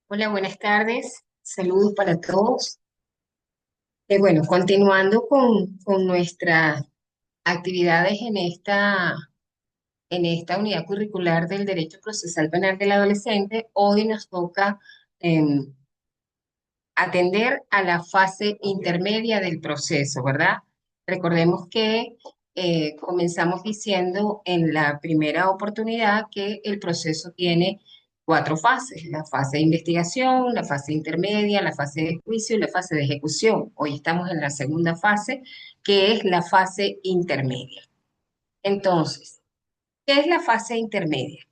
Hola, buenas tardes. Saludos para todos. Bueno, continuando con nuestras actividades en esta unidad curricular del Derecho Procesal Penal del Adolescente, hoy nos toca em, atender a la fase intermedia del proceso, ¿verdad? Recordemos que comenzamos diciendo en la primera oportunidad que el proceso tiene cuatro fases: la fase de investigación, la fase intermedia, la fase de juicio y la fase de ejecución. Hoy estamos en la segunda fase, que es la fase intermedia. Entonces, ¿qué es la fase intermedia?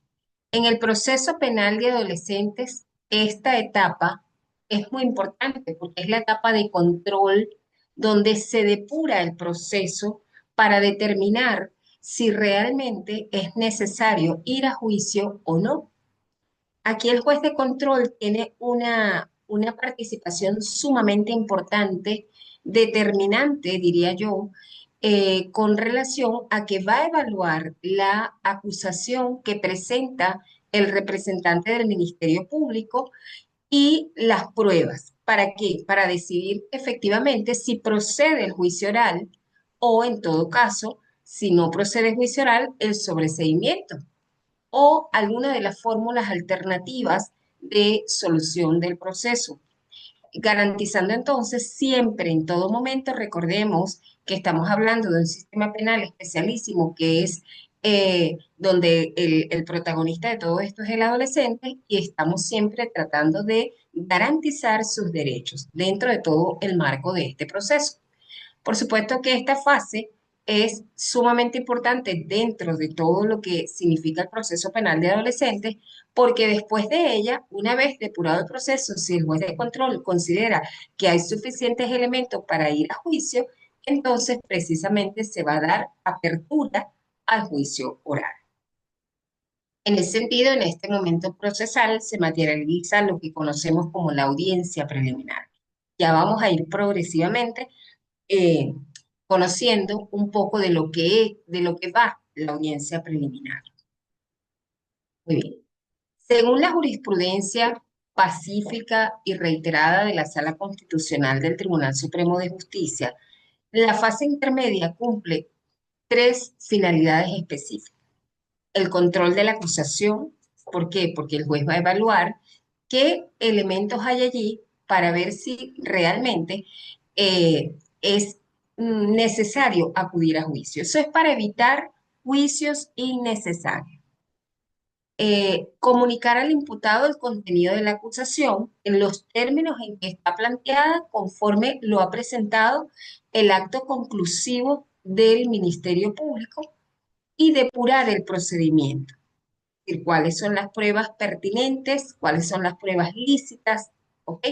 En el proceso penal de adolescentes, esta etapa es muy importante porque es la etapa de control donde se depura el proceso para determinar si realmente es necesario ir a juicio o no. Aquí el juez de control tiene una participación sumamente importante, determinante, diría yo, con relación a que va a evaluar la acusación que presenta el representante del Ministerio Público y las pruebas. ¿Para qué? Para decidir efectivamente si procede el juicio oral o, en todo caso, si no procede el juicio oral, el sobreseimiento o alguna de las fórmulas alternativas de solución del proceso, garantizando entonces siempre, en todo momento, recordemos que estamos hablando de un sistema penal especialísimo que es donde el protagonista de todo esto es el adolescente y estamos siempre tratando de garantizar sus derechos dentro de todo el marco de este proceso. Por supuesto que esta fase es sumamente importante dentro de todo lo que significa el proceso penal de adolescentes, porque después de ella, una vez depurado el proceso, si el juez de control considera que hay suficientes elementos para ir a juicio, entonces precisamente se va a dar apertura al juicio oral. En ese sentido, en este momento procesal se materializa lo que conocemos como la audiencia preliminar. Ya vamos a ir progresivamente eh, conociendo un poco de lo que va la audiencia preliminar. Muy bien. Según la jurisprudencia pacífica y reiterada de la Sala Constitucional del Tribunal Supremo de Justicia, la fase intermedia cumple tres finalidades específicas. El control de la acusación. ¿Por qué? Porque el juez va a evaluar qué elementos hay allí para ver si realmente es necesario acudir a juicio. Eso es para evitar juicios innecesarios. Comunicar al imputado el contenido de la acusación en los términos en que está planteada conforme lo ha presentado el acto conclusivo del Ministerio Público y depurar el procedimiento, decir, cuáles son las pruebas pertinentes, cuáles son las pruebas lícitas, ¿ok?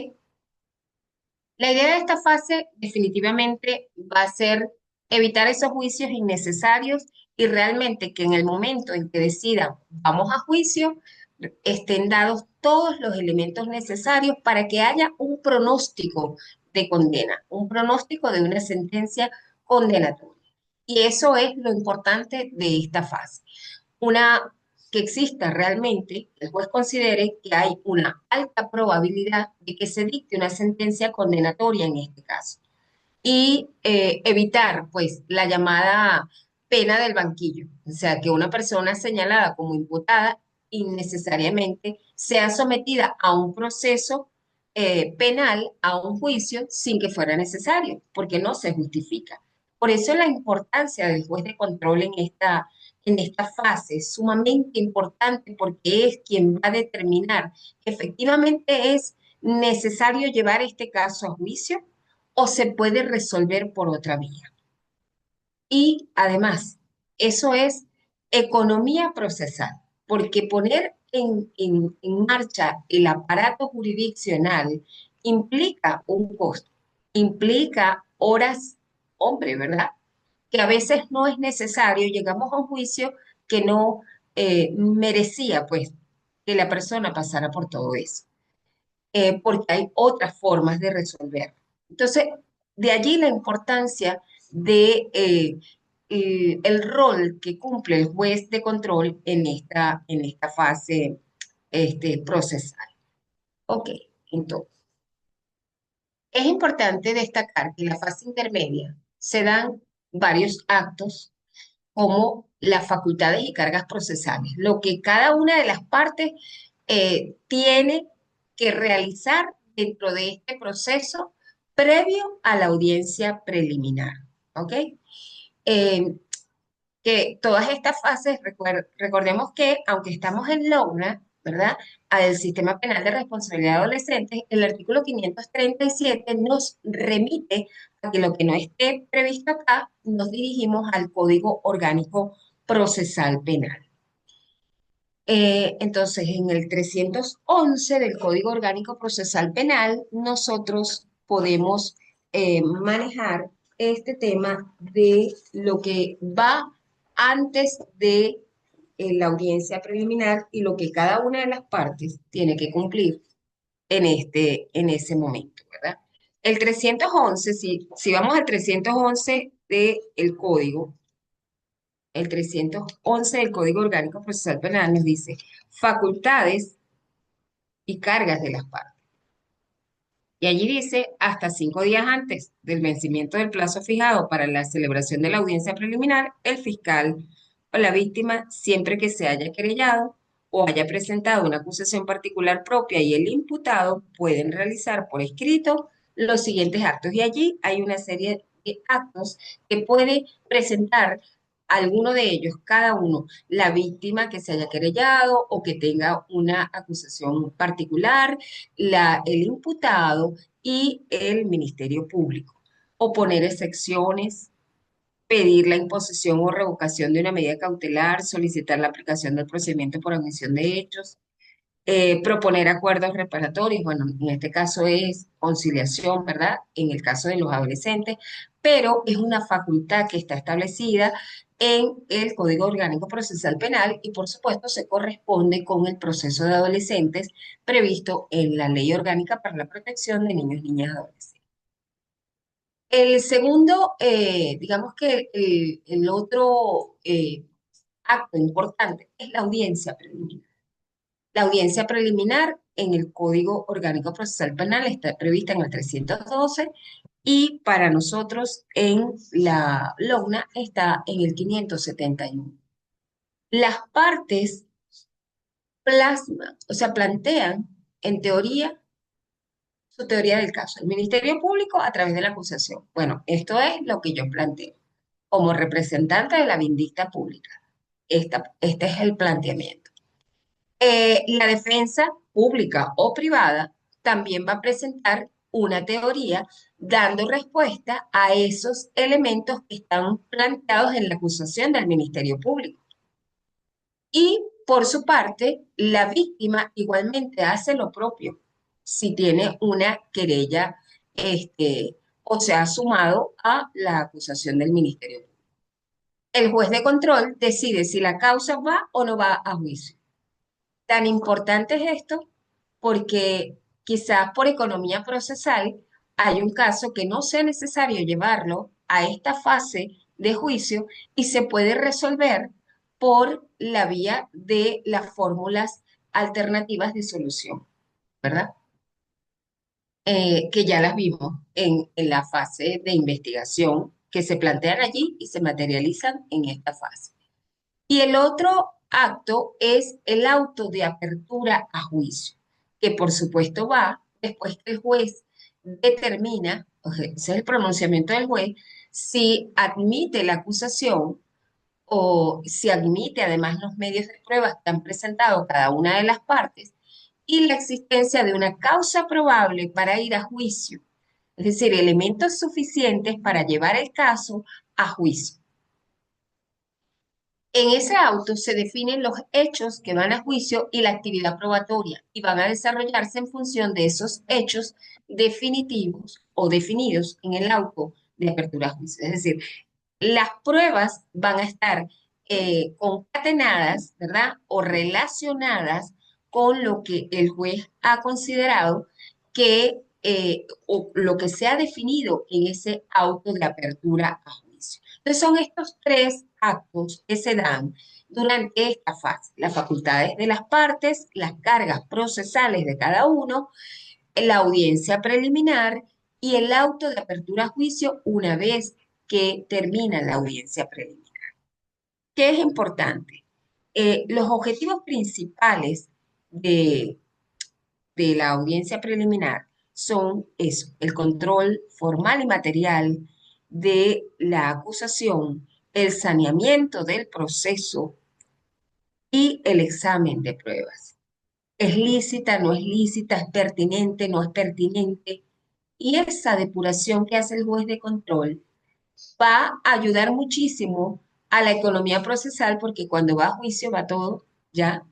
La idea de esta fase definitivamente va a ser evitar esos juicios innecesarios y realmente que en el momento en que decidan vamos a juicio, estén dados todos los elementos necesarios para que haya un pronóstico de condena, un pronóstico de una sentencia condenatoria. Y eso es lo importante de esta fase. Una que exista realmente, el juez considere que hay una alta probabilidad de que se dicte una sentencia condenatoria en este caso. Y evitar, pues, la llamada pena del banquillo. O sea, que una persona señalada como imputada innecesariamente sea sometida a un proceso penal, a un juicio, sin que fuera necesario, porque no se justifica. Por eso la importancia del juez de control en esta fase es sumamente importante porque es quien va a determinar que efectivamente es necesario llevar este caso a juicio o se puede resolver por otra vía. Y además, eso es economía procesal, porque poner en marcha el aparato jurisdiccional implica un costo, implica horas, hombre, ¿verdad? Que a veces no es necesario, llegamos a un juicio que no merecía, pues, que la persona pasara por todo eso, porque hay otras formas de resolver. Entonces, de allí la importancia de el rol que cumple el juez de control en esta fase procesal. Ok, entonces, es importante destacar que en la fase intermedia se dan varios actos como las facultades y cargas procesales, lo que cada una de las partes tiene que realizar dentro de este proceso previo a la audiencia preliminar. ¿Ok? Eh, que todas estas fases, recordemos que aunque estamos en LOGNA, ¿verdad? Al Sistema Penal de Responsabilidad de Adolescentes, el artículo 537 nos remite a que lo que no esté previsto acá, nos dirigimos al Código Orgánico Procesal Penal. Entonces, en el 311 del Código Orgánico Procesal Penal, nosotros podemos manejar este tema de lo que va antes de la audiencia preliminar y lo que cada una de las partes tiene que cumplir en ese momento, ¿verdad? El 311, si vamos al 311 del Código, el 311 del Código Orgánico Procesal Penal nos dice facultades y cargas de las partes. Y allí dice, hasta 5 días antes del vencimiento del plazo fijado para la celebración de la audiencia preliminar, el fiscal o la víctima, siempre que se haya querellado o haya presentado una acusación particular propia y el imputado, pueden realizar por escrito los siguientes actos. Y allí hay una serie de actos que puede presentar alguno de ellos, cada uno, la víctima que se haya querellado o que tenga una acusación particular, el imputado y el Ministerio Público. Oponer excepciones, pedir la imposición o revocación de una medida cautelar, solicitar la aplicación del procedimiento por omisión de hechos, proponer acuerdos reparatorios, bueno, en este caso es conciliación, ¿verdad? En el caso de los adolescentes, pero es una facultad que está establecida en el Código Orgánico Procesal Penal y por supuesto se corresponde con el proceso de adolescentes previsto en la Ley Orgánica para la Protección de Niños, Niñas y Adolescentes. El segundo, digamos que el otro acto importante es la audiencia preliminar. La audiencia preliminar en el Código Orgánico Procesal Penal está prevista en el 312 y para nosotros en la LOGNA está en el 571. Las partes plasman, o sea, plantean en teoría su teoría del caso. El Ministerio Público a través de la acusación. Bueno, esto es lo que yo planteo como representante de la vindicta pública. Este es el planteamiento. La defensa pública o privada también va a presentar una teoría dando respuesta a esos elementos que están planteados en la acusación del Ministerio Público. Y por su parte, la víctima igualmente hace lo propio si tiene una querella o se ha sumado a la acusación del Ministerio Público. El juez de control decide si la causa va o no va a juicio. Tan importante es esto porque quizás por economía procesal hay un caso que no sea necesario llevarlo a esta fase de juicio y se puede resolver por la vía de las fórmulas alternativas de solución, ¿verdad? Que ya las vimos en la fase de investigación que se plantean allí y se materializan en esta fase. Y el otro acto es el auto de apertura a juicio, que por supuesto va después que el juez determina, o sea, ese es el pronunciamiento del juez, si admite la acusación o si admite además los medios de prueba que han presentado cada una de las partes y la existencia de una causa probable para ir a juicio, es decir, elementos suficientes para llevar el caso a juicio. En ese auto se definen los hechos que van a juicio y la actividad probatoria y van a desarrollarse en función de esos hechos definitivos o definidos en el auto de apertura a juicio. Es decir, las pruebas van a estar concatenadas, ¿verdad? O relacionadas con lo que el juez ha considerado que, o lo que se ha definido en ese auto de apertura a juicio. juicio. Entonces son estos tres actos que se dan durante esta fase: las facultades de las partes, las cargas procesales de cada uno, la audiencia preliminar y el auto de apertura a juicio una vez que termina la audiencia preliminar. ¿Qué es importante? Los objetivos principales de, de la audiencia preliminar son eso: el control formal y material de la acusación, el saneamiento del proceso y el examen de pruebas. ¿Es lícita, no es lícita, es pertinente, no es pertinente? Y esa depuración que hace el juez de control va a ayudar muchísimo a la economía procesal, porque cuando va a juicio va todo ya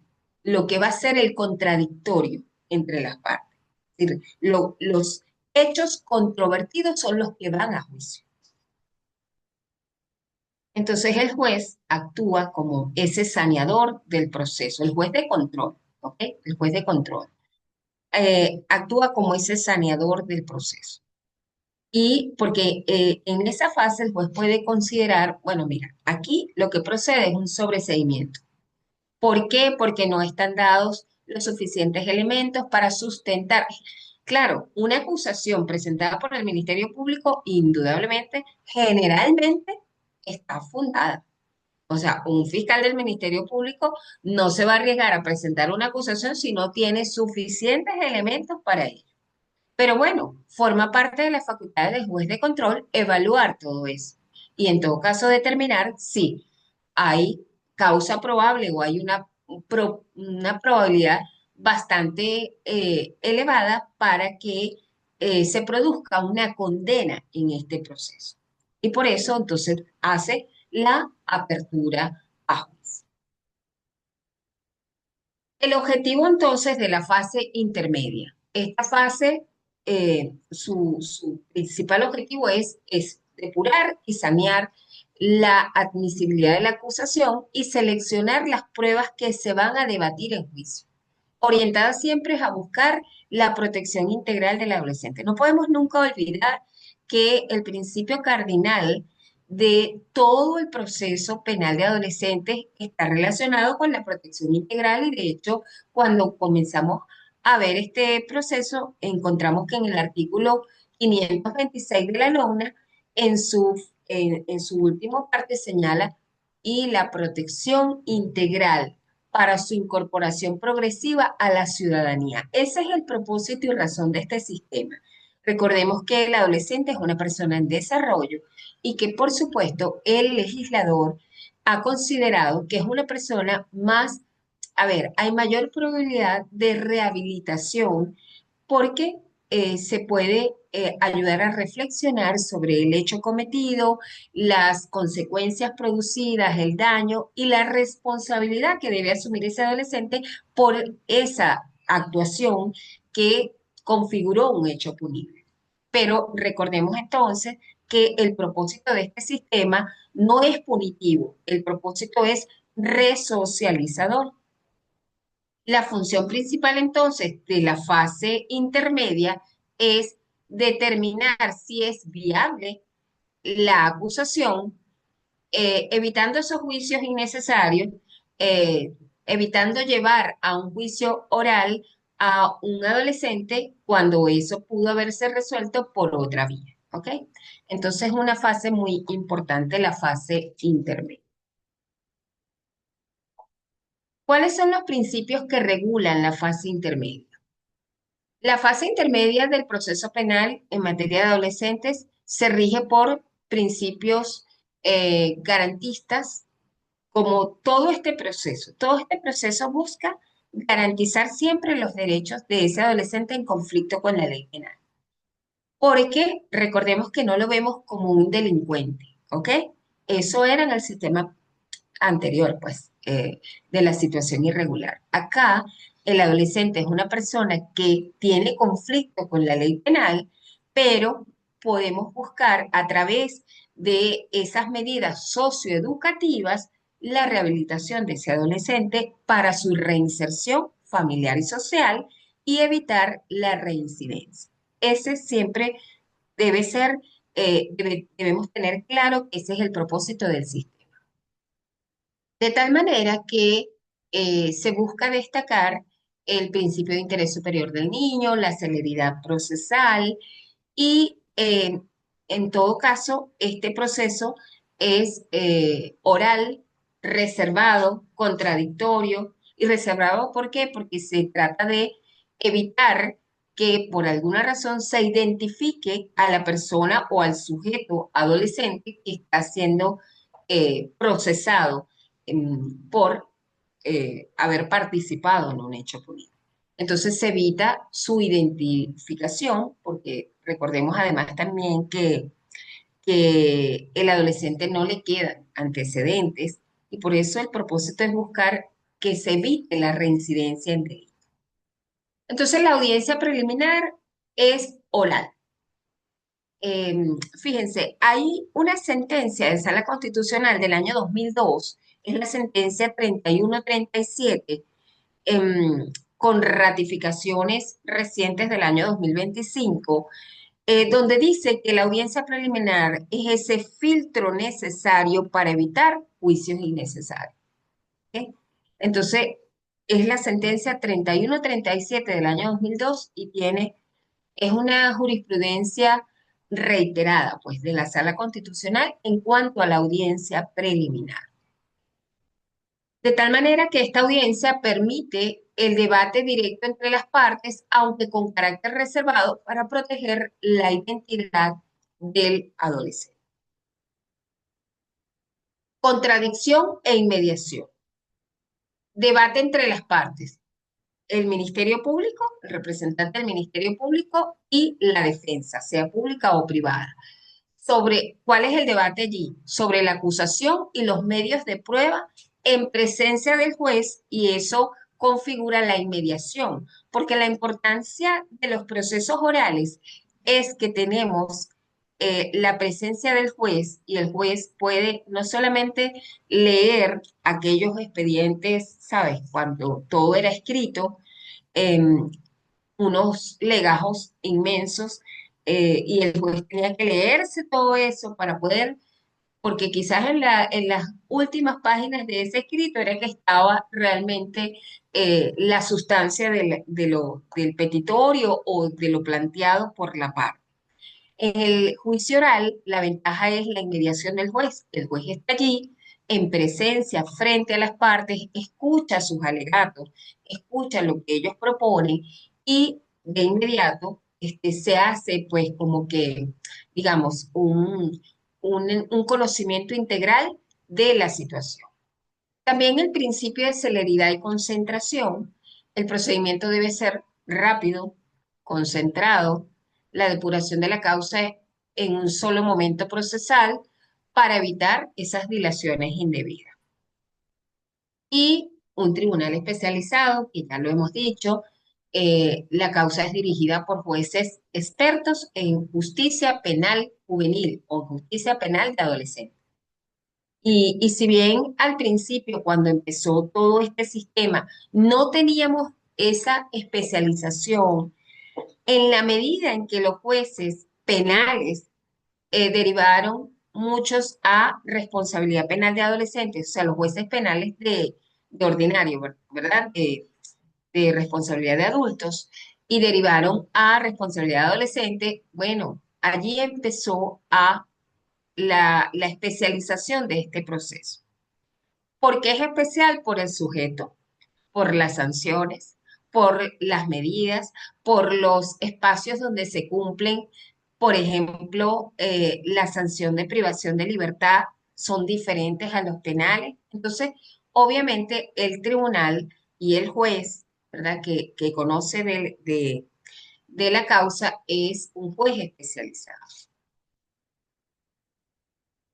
lo que va a ser el contradictorio entre las partes. Es decir, los hechos controvertidos son los que van a juicio. Entonces el juez actúa como ese saneador del proceso, el juez de control, ¿ok? El juez de control actúa como ese saneador del proceso. Y porque en esa fase el juez puede considerar, bueno, mira, aquí lo que procede es un sobreseimiento. ¿Por qué? Porque no están dados los suficientes elementos para sustentar. Claro, una acusación presentada por el Ministerio Público indudablemente, generalmente, está fundada. O sea, un fiscal del Ministerio Público no se va a arriesgar a presentar una acusación si no tiene suficientes elementos para ello. Pero bueno, forma parte de las facultades del juez de control evaluar todo eso. Y en todo caso determinar si hay causa probable o hay una probabilidad bastante elevada para que se produzca una condena en este proceso. Y por eso entonces hace la apertura a juicio. El objetivo entonces de la fase intermedia. Esta fase, su principal objetivo es depurar y sanear la admisibilidad de la acusación y seleccionar las pruebas que se van a debatir en juicio, orientada siempre a buscar la protección integral del adolescente. No podemos nunca olvidar que el principio cardinal de todo el proceso penal de adolescentes está relacionado con la protección integral, y de hecho, cuando comenzamos a ver este proceso, encontramos que en el artículo 526 de la NONA, en su última parte señala: y la protección integral para su incorporación progresiva a la ciudadanía. Ese es el propósito y razón de este sistema. Recordemos que el adolescente es una persona en desarrollo y que, por supuesto, el legislador ha considerado que es una persona más, a ver, hay mayor probabilidad de rehabilitación porque se puede ayudar a reflexionar sobre el hecho cometido, las consecuencias producidas, el daño y la responsabilidad que debe asumir ese adolescente por esa actuación que configuró un hecho punible. Pero recordemos entonces que el propósito de este sistema no es punitivo, el propósito es resocializador. La función principal entonces de la fase intermedia es determinar si es viable la acusación, evitando esos juicios innecesarios, evitando llevar a un juicio oral a un adolescente cuando eso pudo haberse resuelto por otra vía. ¿Ok? Entonces es una fase muy importante, la fase intermedia. ¿Cuáles son los principios que regulan la fase intermedia? La fase intermedia del proceso penal en materia de adolescentes se rige por principios garantistas, como todo este proceso. Todo este proceso busca garantizar siempre los derechos de ese adolescente en conflicto con la ley penal. Porque recordemos que no lo vemos como un delincuente, ¿ok? Eso era en el sistema anterior, pues, de la situación irregular. Acá, el adolescente es una persona que tiene conflicto con la ley penal, pero podemos buscar a través de esas medidas socioeducativas la rehabilitación de ese adolescente para su reinserción familiar y social y evitar la reincidencia. Ese siempre debe ser debemos tener claro que ese es el propósito del sistema. De tal manera que se busca destacar el principio de interés superior del niño, la celeridad procesal y en todo caso este proceso es oral, reservado, contradictorio y reservado. ¿Por qué? Porque se trata de evitar que por alguna razón se identifique a la persona o al sujeto adolescente que está siendo procesado por haber participado en un hecho político. Entonces se evita su identificación, porque recordemos además también que el adolescente no le quedan antecedentes y por eso el propósito es buscar que se evite la reincidencia en delito. Entonces la audiencia preliminar es oral. Eh, Fíjense, hay una sentencia de Sala Constitucional del año 2002, es la sentencia 3137, con ratificaciones recientes del año 2025, donde dice que la audiencia preliminar es ese filtro necesario para evitar juicios innecesarios. ¿Ok? Entonces, es la sentencia 3137 del año 2002 y es una jurisprudencia reiterada, pues, de la Sala Constitucional en cuanto a la audiencia preliminar. De tal manera que esta audiencia permite el debate directo entre las partes, aunque con carácter reservado, para proteger la identidad del adolescente. Contradicción e inmediación. Debate entre las partes. El Ministerio Público, el representante del Ministerio Público y la defensa, sea pública o privada. Sobre cuál es el debate allí, sobre la acusación y los medios de prueba en presencia del juez, y eso configura la inmediación, porque la importancia de los procesos orales es que tenemos la presencia del juez y el juez puede no solamente leer aquellos expedientes, ¿sabes? Cuando todo era escrito, em, unos legajos inmensos, y el juez tenía que leerse todo eso para poder, porque quizás en las últimas páginas de ese escrito era que estaba realmente la sustancia del petitorio o de lo planteado por la parte. En el juicio oral, la ventaja es la inmediación del juez. El juez está allí en presencia, frente a las partes, escucha sus alegatos, escucha lo que ellos proponen y de inmediato se hace pues como que, digamos, un conocimiento integral de la situación. También el principio de celeridad y concentración. El procedimiento debe ser rápido, concentrado, la depuración de la causa en un solo momento procesal para evitar esas dilaciones indebidas. Y un tribunal especializado, que ya lo hemos dicho, la causa es dirigida por jueces expertos en justicia penal juvenil o justicia penal de adolescentes. Y si bien al principio, cuando empezó todo este sistema, no teníamos esa especialización, en la medida en que los jueces penales derivaron muchos a responsabilidad penal de adolescentes, o sea, los jueces penales de ordinario, ¿verdad? De responsabilidad de adultos, y derivaron a responsabilidad de adolescente, bueno, allí empezó a la especialización de este proceso. ¿Por qué es especial? Por el sujeto, por las sanciones, por las medidas, por los espacios donde se cumplen. Por ejemplo, la sanción de privación de libertad son diferentes a los penales. Entonces, obviamente, el tribunal y el juez, ¿verdad? Que conoce de la causa es un juez especializado.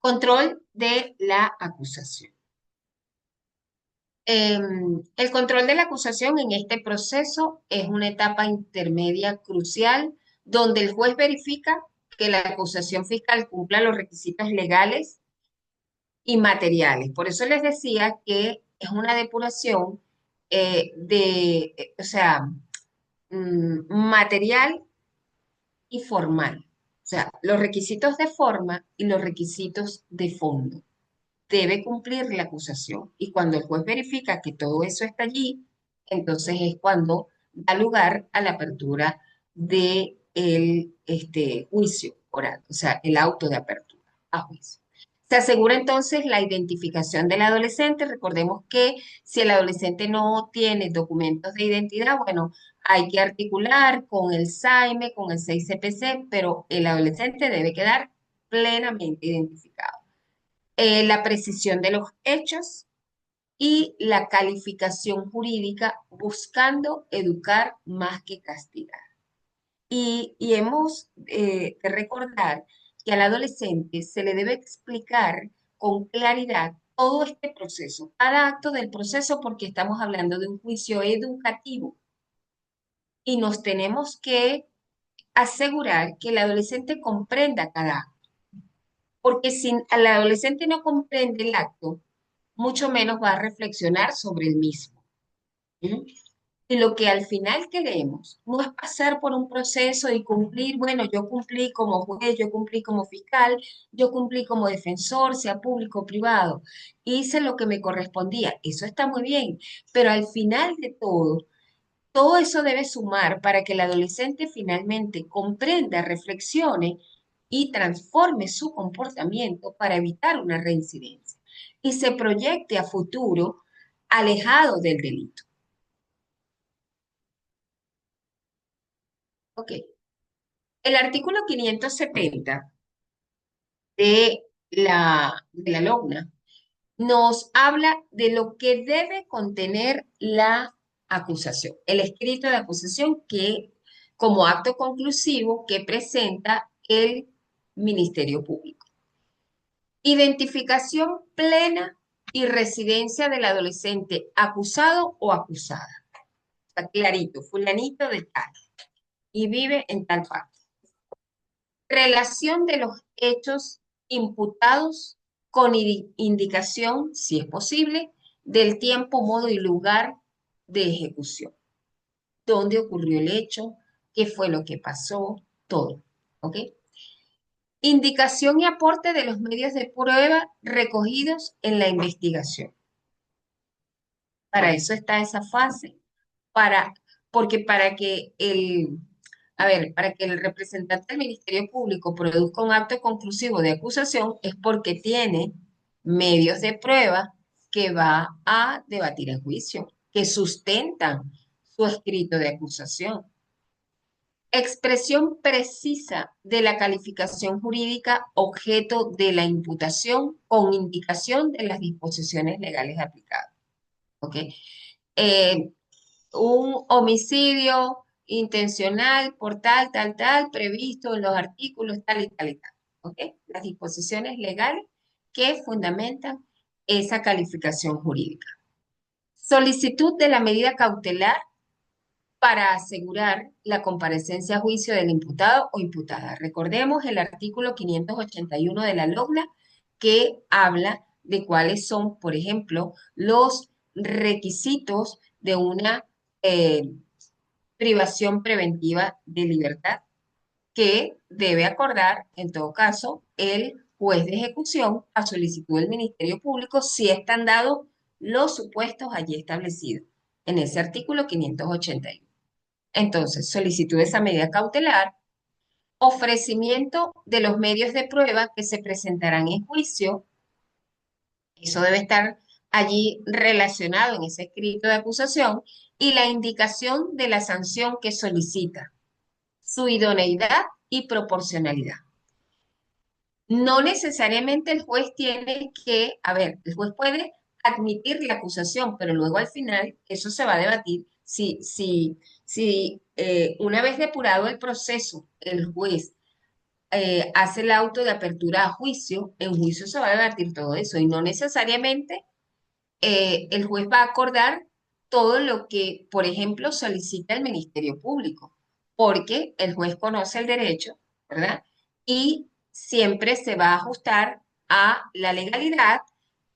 Control de la acusación. El control de la acusación en este proceso es una etapa intermedia crucial donde el juez verifica que la acusación fiscal cumpla los requisitos legales y materiales. Por eso les decía que es una depuración o sea, material y formal. O sea, los requisitos de forma y los requisitos de fondo debe cumplir la acusación. Y cuando el juez verifica que todo eso está allí, entonces es cuando da lugar a la apertura de juicio oral, o sea, el auto de apertura a juicio. Se asegura entonces la identificación del adolescente. Recordemos que si el adolescente no tiene documentos de identidad, bueno, hay que articular con el SAIME, con el 6CPC, pero el adolescente debe quedar plenamente identificado. La precisión de los hechos y la calificación jurídica buscando educar más que castigar. Y hemos de recordar que al adolescente se le debe explicar con claridad todo este proceso, cada acto del proceso, porque estamos hablando de un juicio educativo y nos tenemos que asegurar que el adolescente comprenda cada acto, porque si el adolescente no comprende el acto, mucho menos va a reflexionar sobre el mismo. ¿Sí? Y lo que al final queremos no es pasar por un proceso y cumplir, bueno, yo cumplí como juez, yo cumplí como fiscal, yo cumplí como defensor, sea público o privado, hice lo que me correspondía, eso está muy bien, pero al final de todo, todo eso debe sumar para que el adolescente finalmente comprenda, reflexione y transforme su comportamiento para evitar una reincidencia y se proyecte a futuro alejado del delito. Ok. El artículo 570 de la LOGNA nos habla de lo que debe contener la acusación, el escrito de acusación que, como acto conclusivo que presenta el Ministerio Público. Identificación plena y residencia del adolescente acusado o acusada. Está clarito, fulanito de tal, y vive en tal parte. Relación de los hechos imputados con indicación, si es posible, del tiempo, modo y lugar de ejecución. ¿Dónde ocurrió el hecho? ¿Qué fue lo que pasó? Todo. ¿Ok? Indicación y aporte de los medios de prueba recogidos en la investigación. Para eso está esa fase. Para, porque para que el representante del Ministerio Público produzca un acto conclusivo de acusación es porque tiene medios de prueba que va a debatir en juicio, que sustentan su escrito de acusación. Expresión precisa de la calificación jurídica objeto de la imputación con indicación de las disposiciones legales aplicadas. ¿Ok? Eh, un homicidio intencional por tal, previsto en los artículos tal y tal y tal. ¿Ok? Las disposiciones legales que fundamentan esa calificación jurídica. Solicitud de la medida cautelar para asegurar la comparecencia a juicio del imputado o imputada. Recordemos el artículo 581 de la LOGNA que habla de cuáles son, por ejemplo, los requisitos de una eh, privación preventiva de libertad que debe acordar, en todo caso, el juez de ejecución a solicitud del Ministerio Público si están dados los supuestos allí establecidos en ese artículo 581. Entonces, solicitud de esa medida cautelar, ofrecimiento de los medios de prueba que se presentarán en juicio, eso debe estar allí relacionado en ese escrito de acusación, y la indicación de la sanción que solicita, su idoneidad y proporcionalidad. No necesariamente el juez tiene que, el juez puede admitir la acusación, pero luego al final eso se va a debatir si una vez depurado el proceso, el juez hace el auto de apertura a juicio, en juicio se va a debatir todo eso y no necesariamente el juez va a acordar todo lo que, por ejemplo, solicita el Ministerio Público, porque el juez conoce el derecho, ¿verdad? Y siempre se va a ajustar a la legalidad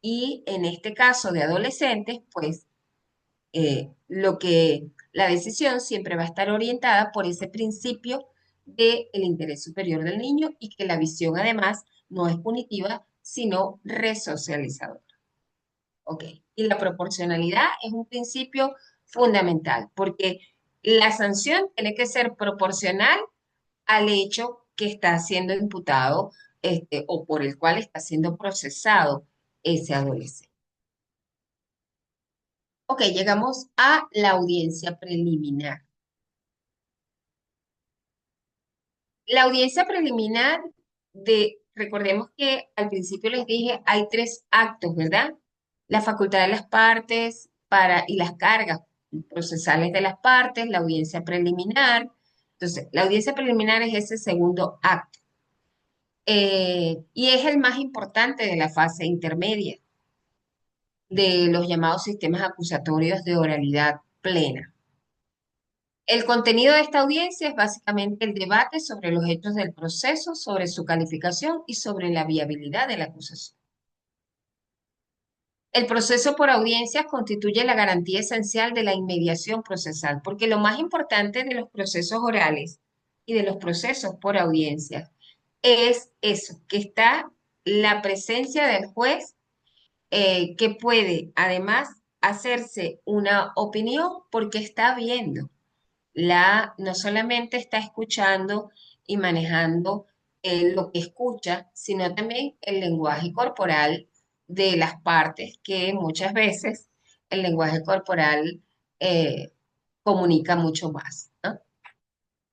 y en este caso de adolescentes, pues la decisión siempre va a estar orientada por ese principio del interés superior del niño y que la visión además no es punitiva, sino resocializadora. ¿Ok? Y la proporcionalidad es un principio fundamental porque la sanción tiene que ser proporcional al hecho que está siendo imputado o por el cual está siendo procesado ese adolescente. Ok, llegamos a la audiencia preliminar. La audiencia preliminar recordemos que al principio les dije, hay tres actos, ¿verdad? La facultad de las partes y las cargas procesales de las partes, la audiencia preliminar. Entonces, la audiencia preliminar es ese segundo acto y es el más importante de la fase intermedia de los llamados sistemas acusatorios de oralidad plena. El contenido de esta audiencia es básicamente el debate sobre los hechos del proceso, sobre su calificación y sobre la viabilidad de la acusación. El proceso por audiencias constituye la garantía esencial de la inmediación procesal, porque lo más importante de los procesos orales y de los procesos por audiencias es eso, que está la presencia del juez que puede además hacerse una opinión porque está viendo no solamente está escuchando y manejando lo que escucha, sino también el lenguaje corporal de las partes, que muchas veces el lenguaje corporal eh, comunica mucho más, ¿no?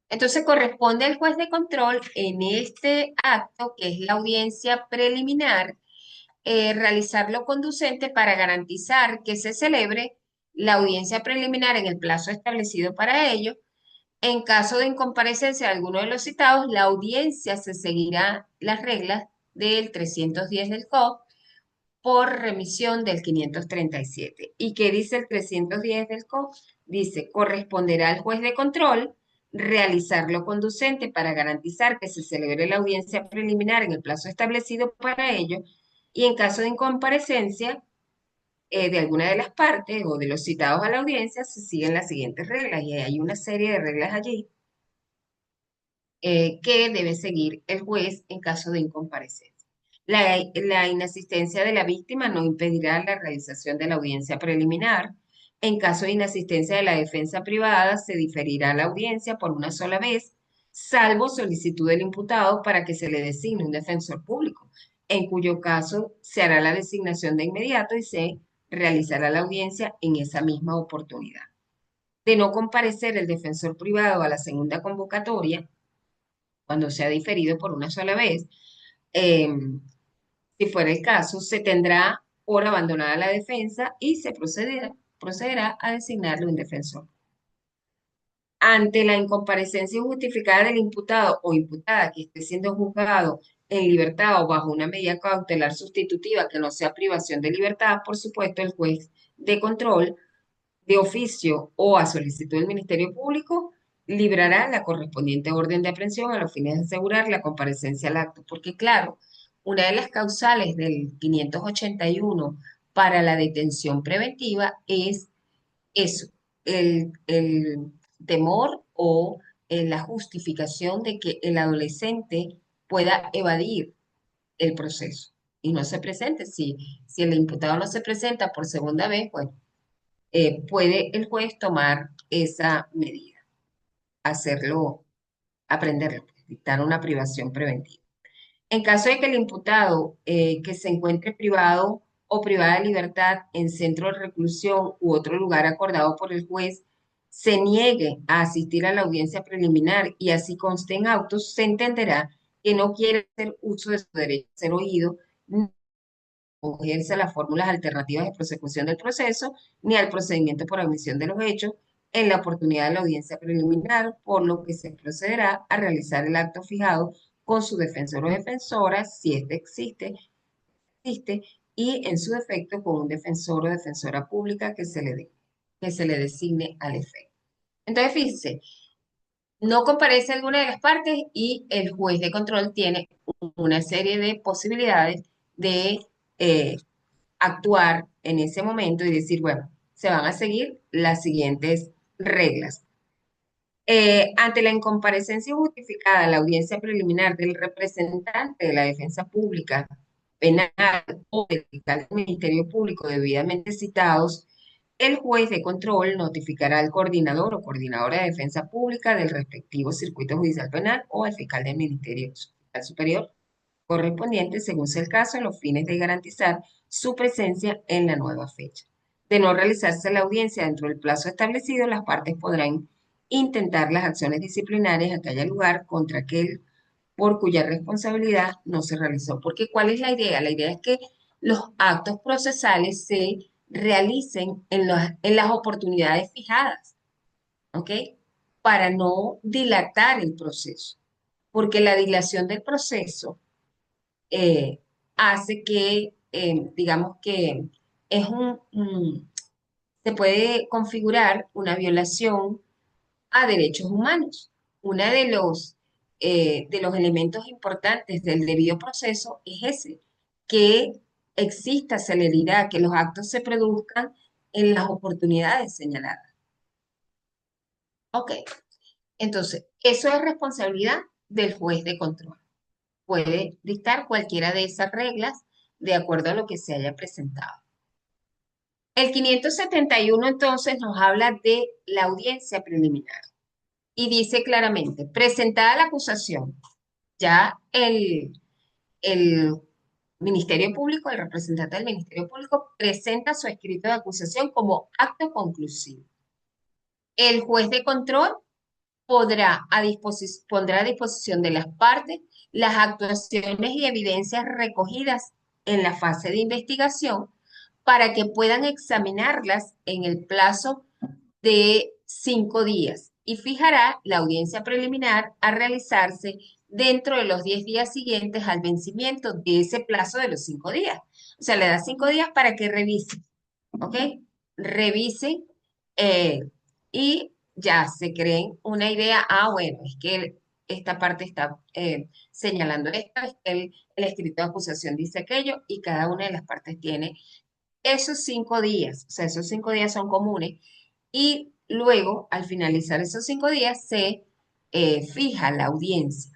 Entonces corresponde al juez de control en este acto, que es la audiencia preliminar, realizar lo conducente para garantizar que se celebre la audiencia preliminar en el plazo establecido para ello. En caso de incomparecencia de alguno de los citados, la audiencia se seguirá las reglas del 310 del COP por remisión del 537. ¿Y qué dice el 310 del COP? Dice, corresponderá al juez de control realizar lo conducente para garantizar que se celebre la audiencia preliminar en el plazo establecido para ello y en caso de incomparecencia de alguna de las partes o de los citados a la audiencia se siguen las siguientes reglas y hay una serie de reglas allí que debe seguir el juez en caso de incomparecencia. La inasistencia de la víctima no impedirá la realización de la audiencia preliminar. En caso de inasistencia de la defensa privada, se diferirá la audiencia por una sola vez, salvo solicitud del imputado para que se le designe un defensor público, en cuyo caso se hará la designación de inmediato y se realizará la audiencia en esa misma oportunidad. De no comparecer el defensor privado a la segunda convocatoria, cuando sea diferido por una sola vez, eh, si fuera el caso, se tendrá por abandonada la defensa y se procederá a designarle un defensor. Ante la incomparecencia injustificada del imputado o imputada que esté siendo juzgado en libertad o bajo una medida cautelar sustitutiva que no sea privación de libertad, por supuesto, el juez de control de oficio o a solicitud del Ministerio Público, librará la correspondiente orden de aprehensión a los fines de asegurar la comparecencia al acto. Porque claro, una de las causales del 581 para la detención preventiva es eso, el temor o la justificación de que el adolescente pueda evadir el proceso y no se presente. Si el imputado no se presenta por segunda vez, bueno, puede el juez tomar esa medida, hacerlo, aprenderlo, dictar una privación preventiva. En caso de que el imputado que se encuentre privado o privada de libertad en centro de reclusión u otro lugar acordado por el juez, se niegue a asistir a la audiencia preliminar y así conste en autos, se entenderá que no quiere hacer uso de su derecho a ser oído acogerse a las fórmulas alternativas de prosecución del proceso ni al procedimiento por admisión de los hechos en la oportunidad de la audiencia preliminar, por lo que se procederá a realizar el acto fijado con su defensor o defensora, si éste existe, y en su defecto con un defensor o defensora pública que se le designe al efecto. Entonces, fíjense, no comparece alguna de las partes y el juez de control tiene una serie de posibilidades de eh, actuar en ese momento y decir, bueno, se van a seguir las siguientes reglas. Ante la incomparecencia justificada a la audiencia preliminar del representante de la defensa pública, penal o del fiscal del Ministerio Público debidamente citados, el juez de control notificará al coordinador o coordinadora de defensa pública del respectivo circuito judicial penal o al fiscal del Ministerio Fiscal Superior correspondiente, según sea el caso, a los fines de garantizar su presencia en la nueva fecha. De no realizarse la audiencia dentro del plazo establecido, las partes podrán intentar las acciones disciplinarias a que haya lugar contra aquel por cuya responsabilidad no se realizó. Porque ¿cuál es la idea? La idea es que los actos procesales se realicen en las oportunidades fijadas, ¿ok? Para no dilatar el proceso, porque la dilación del proceso eh, hace que, digamos que es se puede configurar una violación a derechos humanos. Uno de los elementos importantes del debido proceso es ese, que exista celeridad, que los actos se produzcan en las oportunidades señaladas. Ok, entonces, eso es responsabilidad del juez de control. Puede dictar cualquiera de esas reglas de acuerdo a lo que se haya presentado. El 571 entonces nos habla de la audiencia preliminar y dice claramente, presentada la acusación, ya el Ministerio Público, el representante del Ministerio Público presenta su escrito de acusación como acto conclusivo. El juez de control pondrá a disposición de las partes las actuaciones y evidencias recogidas en la fase de investigación para que puedan examinarlas en el plazo de 5 días y fijará la audiencia preliminar a realizarse dentro de los 10 días siguientes al vencimiento de ese plazo de los 5 días. O sea, le da 5 días para que revise, ¿ok? Revise eh, y ya se creen una idea, bueno, es que esta parte está señalando esto, es que el escrito de acusación dice aquello y cada una de las partes tiene esos 5 días, o sea, esos 5 días son comunes y luego, al finalizar esos 5 días, se fija la audiencia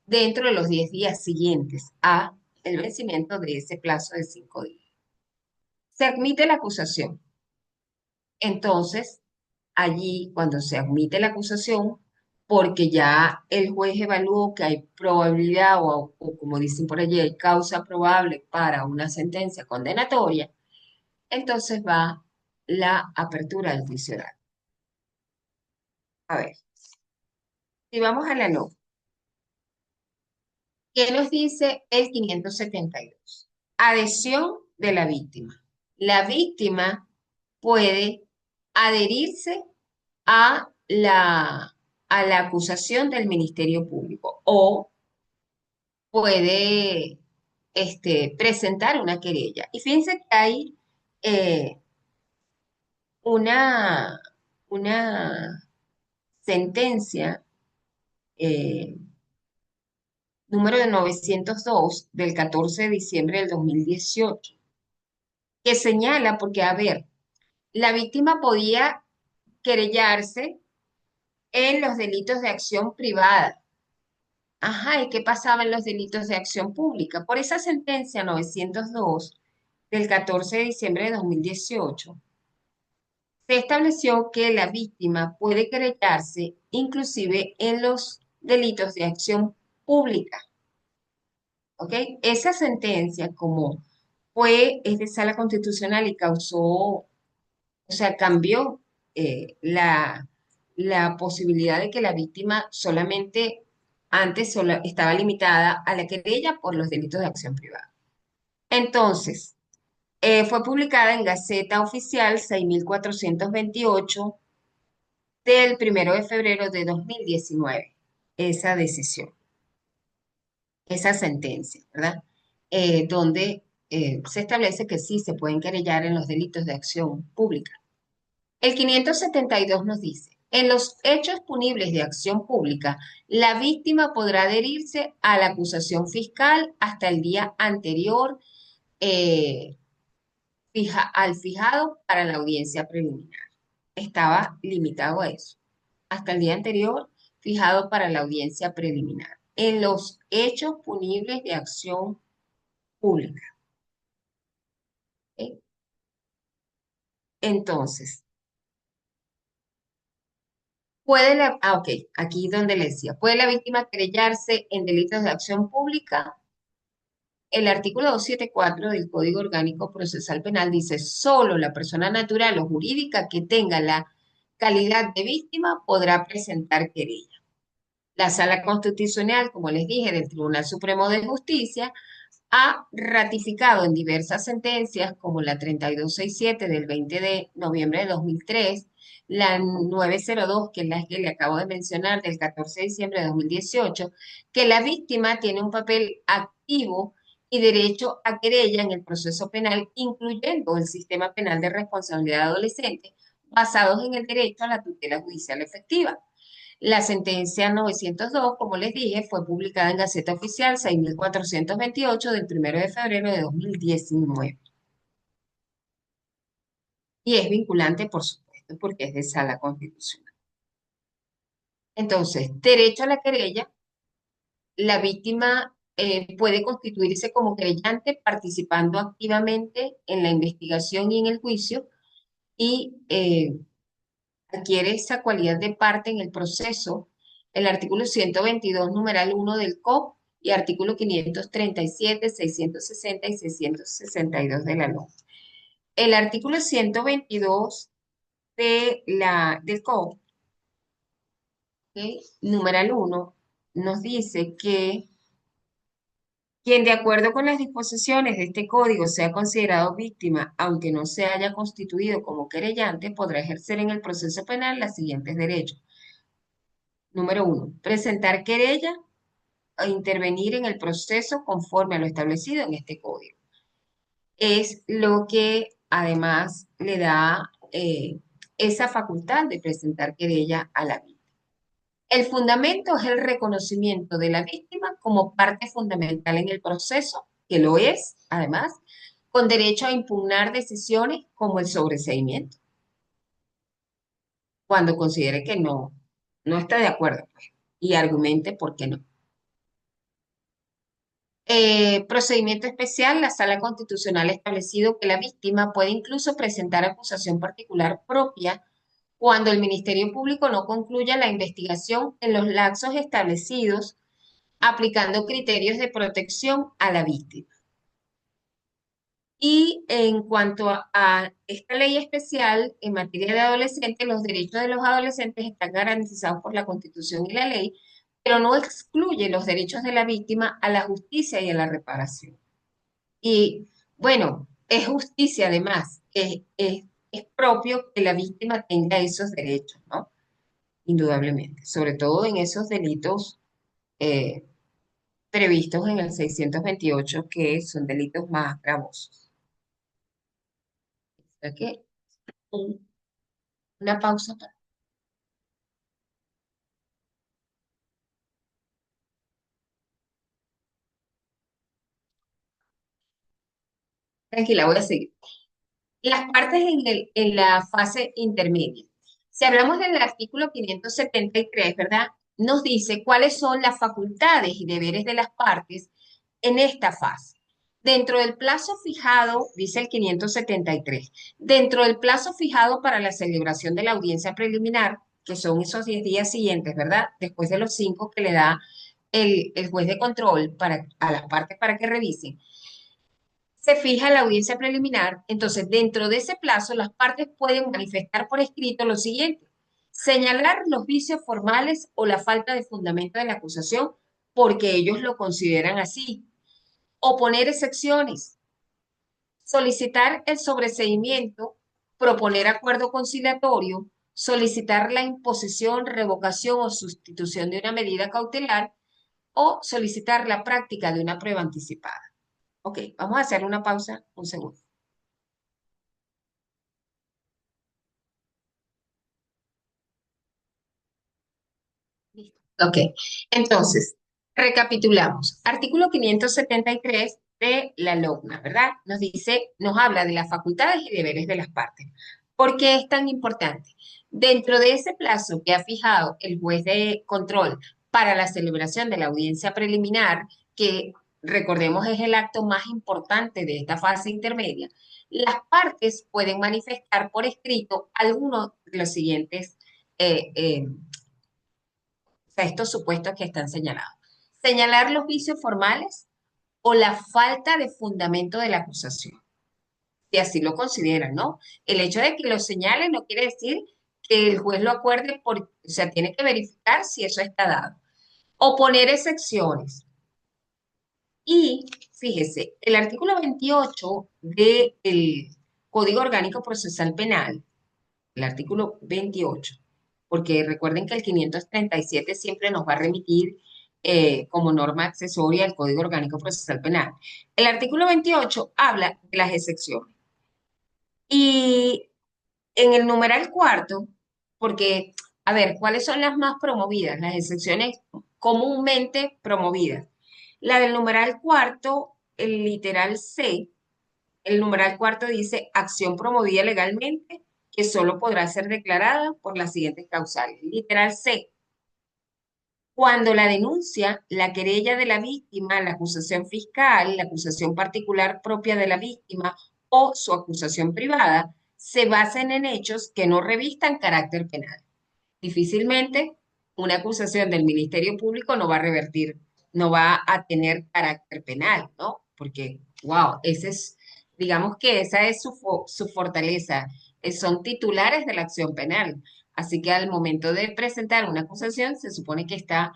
dentro de los 10 días siguientes a el vencimiento de ese plazo de 5 días. Se admite la acusación. Entonces, allí, cuando se admite la acusación, porque ya el juez evaluó que hay probabilidad o como dicen por allí, hay causa probable para una sentencia condenatoria, entonces va la apertura del juicio oral. A ver, si vamos a la norma, ¿qué nos dice el 572? Adhesión de la víctima. La víctima puede adherirse a la acusación del Ministerio Público o puede presentar una querella. Y fíjense que hay eh, una, una sentencia eh, número de 902 del 14 de diciembre del 2018 que señala, porque, a ver, la víctima podía querellarse en los delitos de acción privada. Ajá, ¿y qué pasaba en los delitos de acción pública? Por esa sentencia 902 del 14 de diciembre de 2018, se estableció que la víctima puede querellarse inclusive en los delitos de acción pública. ¿Ok? Esa sentencia, como es de sala constitucional y causó, o sea, cambió la posibilidad de que la víctima solamente antes solo estaba limitada a la querella por los delitos de acción privada. Entonces, fue publicada en Gaceta Oficial 6428 del 1 de febrero de 2019, esa decisión, esa sentencia, ¿verdad? Donde se establece que sí se pueden querellar en los delitos de acción pública. El 572 nos dice, en los hechos punibles de acción pública, la víctima podrá adherirse a la acusación fiscal hasta el día anterior eh, al fijado para la audiencia preliminar. Estaba limitado a eso. hasta el día anterior fijado para la audiencia preliminar en los hechos punibles de acción pública. ¿Ok? Entonces, ok, aquí donde le decía, ¿puede la víctima querellarse en delitos de acción pública? El artículo 274 del Código Orgánico Procesal Penal dice, solo la persona natural o jurídica que tenga la calidad de víctima podrá presentar querella. La Sala Constitucional, como les dije, del Tribunal Supremo de Justicia, ha ratificado en diversas sentencias, como la 3267 del 20 de noviembre de 2003, la 902, que es la que le acabo de mencionar, del 14 de diciembre de 2018, que la víctima tiene un papel activo y derecho a querella en el proceso penal, incluyendo el sistema penal de responsabilidad adolescente, basados en el derecho a la tutela judicial efectiva. La sentencia 902, como les dije, fue publicada en Gaceta Oficial 6428 del 1 de febrero de 2019 y es vinculante, por supuesto, porque es de sala constitucional. Entonces, derecho a la querella, la víctima puede constituirse como querellante participando activamente en la investigación y en el juicio y adquiere esa cualidad de parte en el proceso, el artículo 122, numeral 1 del COP y artículo 537, 660 y 662 de la LOM. El artículo 122 del COP, ¿ok? Numeral 1, nos dice que quien de acuerdo con las disposiciones de este código sea considerado víctima, aunque no se haya constituido como querellante, podrá ejercer en el proceso penal los siguientes derechos. Número 1, presentar querella e intervenir en el proceso conforme a lo establecido en este código. Es lo que además le da esa facultad de presentar querella a la víctima. El fundamento es el reconocimiento de la víctima como parte fundamental en el proceso, que lo es, además, con derecho a impugnar decisiones como el sobreseimiento, cuando considere que no está de acuerdo, pues, y argumente por qué no. Procedimiento especial, la Sala Constitucional ha establecido que la víctima puede incluso presentar acusación particular propia cuando el Ministerio Público no concluya la investigación en los lapsos establecidos, aplicando criterios de protección a la víctima. Y en cuanto a esta ley especial en materia de adolescentes, los derechos de los adolescentes están garantizados por la Constitución y la ley, pero no excluye los derechos de la víctima a la justicia y a la reparación. Y bueno, es justicia además, es propio que la víctima tenga esos derechos, ¿no? Indudablemente, sobre todo en esos delitos eh, previstos en el 628, que son delitos más gravosos. O sea que una pausa. Tranquila, voy a seguir. Las partes en la fase intermedia. Si hablamos del artículo 573, ¿verdad? Nos dice cuáles son las facultades y deberes de las partes en esta fase. Dentro del plazo fijado, dice el 573, dentro del plazo fijado para la celebración de la audiencia preliminar, que son esos 10 días siguientes, ¿verdad? Después de los 5 que le da el juez de control a las partes para que revisen, se fija la audiencia preliminar, entonces dentro de ese plazo las partes pueden manifestar por escrito lo siguiente: señalar los vicios formales o la falta de fundamento de la acusación porque ellos lo consideran así, oponer excepciones, solicitar el sobreseimiento, proponer acuerdo conciliatorio, solicitar la imposición, revocación o sustitución de una medida cautelar o solicitar la práctica de una prueba anticipada. Ok, vamos a hacer una pausa, un segundo. Listo. Ok, entonces, recapitulamos. Artículo 573 de la LOGNA, ¿verdad? Nos dice, nos habla de las facultades y deberes de las partes. ¿Por qué es tan importante? Dentro de ese plazo que ha fijado el juez de control para la celebración de la audiencia preliminar, que recordemos es el acto más importante de esta fase intermedia, las partes pueden manifestar por escrito algunos de los siguientes, o sea, estos supuestos que están señalados. Señalar los vicios formales o la falta de fundamento de la acusación, si así lo consideran, ¿no? El hecho de que lo señalen no quiere decir que el juez lo acuerde, o sea, tiene que verificar si eso está dado. O poner excepciones. Y fíjese, el artículo 28 del Código Orgánico Procesal Penal, el artículo 28, porque recuerden que el 537 siempre nos va a remitir como norma accesoria al Código Orgánico Procesal Penal. El artículo 28 habla de las excepciones. Y en el numeral cuarto, porque, a ver, ¿cuáles son las más promovidas? Las excepciones comúnmente promovidas. La del numeral cuarto, el literal C, el numeral cuarto dice acción promovida legalmente que solo podrá ser declarada por las siguientes causales. Literal C, cuando la denuncia, la querella de la víctima, la acusación fiscal, la acusación particular propia de la víctima o su acusación privada se basen en hechos que no revistan carácter penal. Difícilmente una acusación del Ministerio Público no va a revertir, no va a tener carácter penal, ¿no? Porque, wow, ese es, digamos que esa es su fortaleza, son titulares de la acción penal. Así que al momento de presentar una acusación se supone que está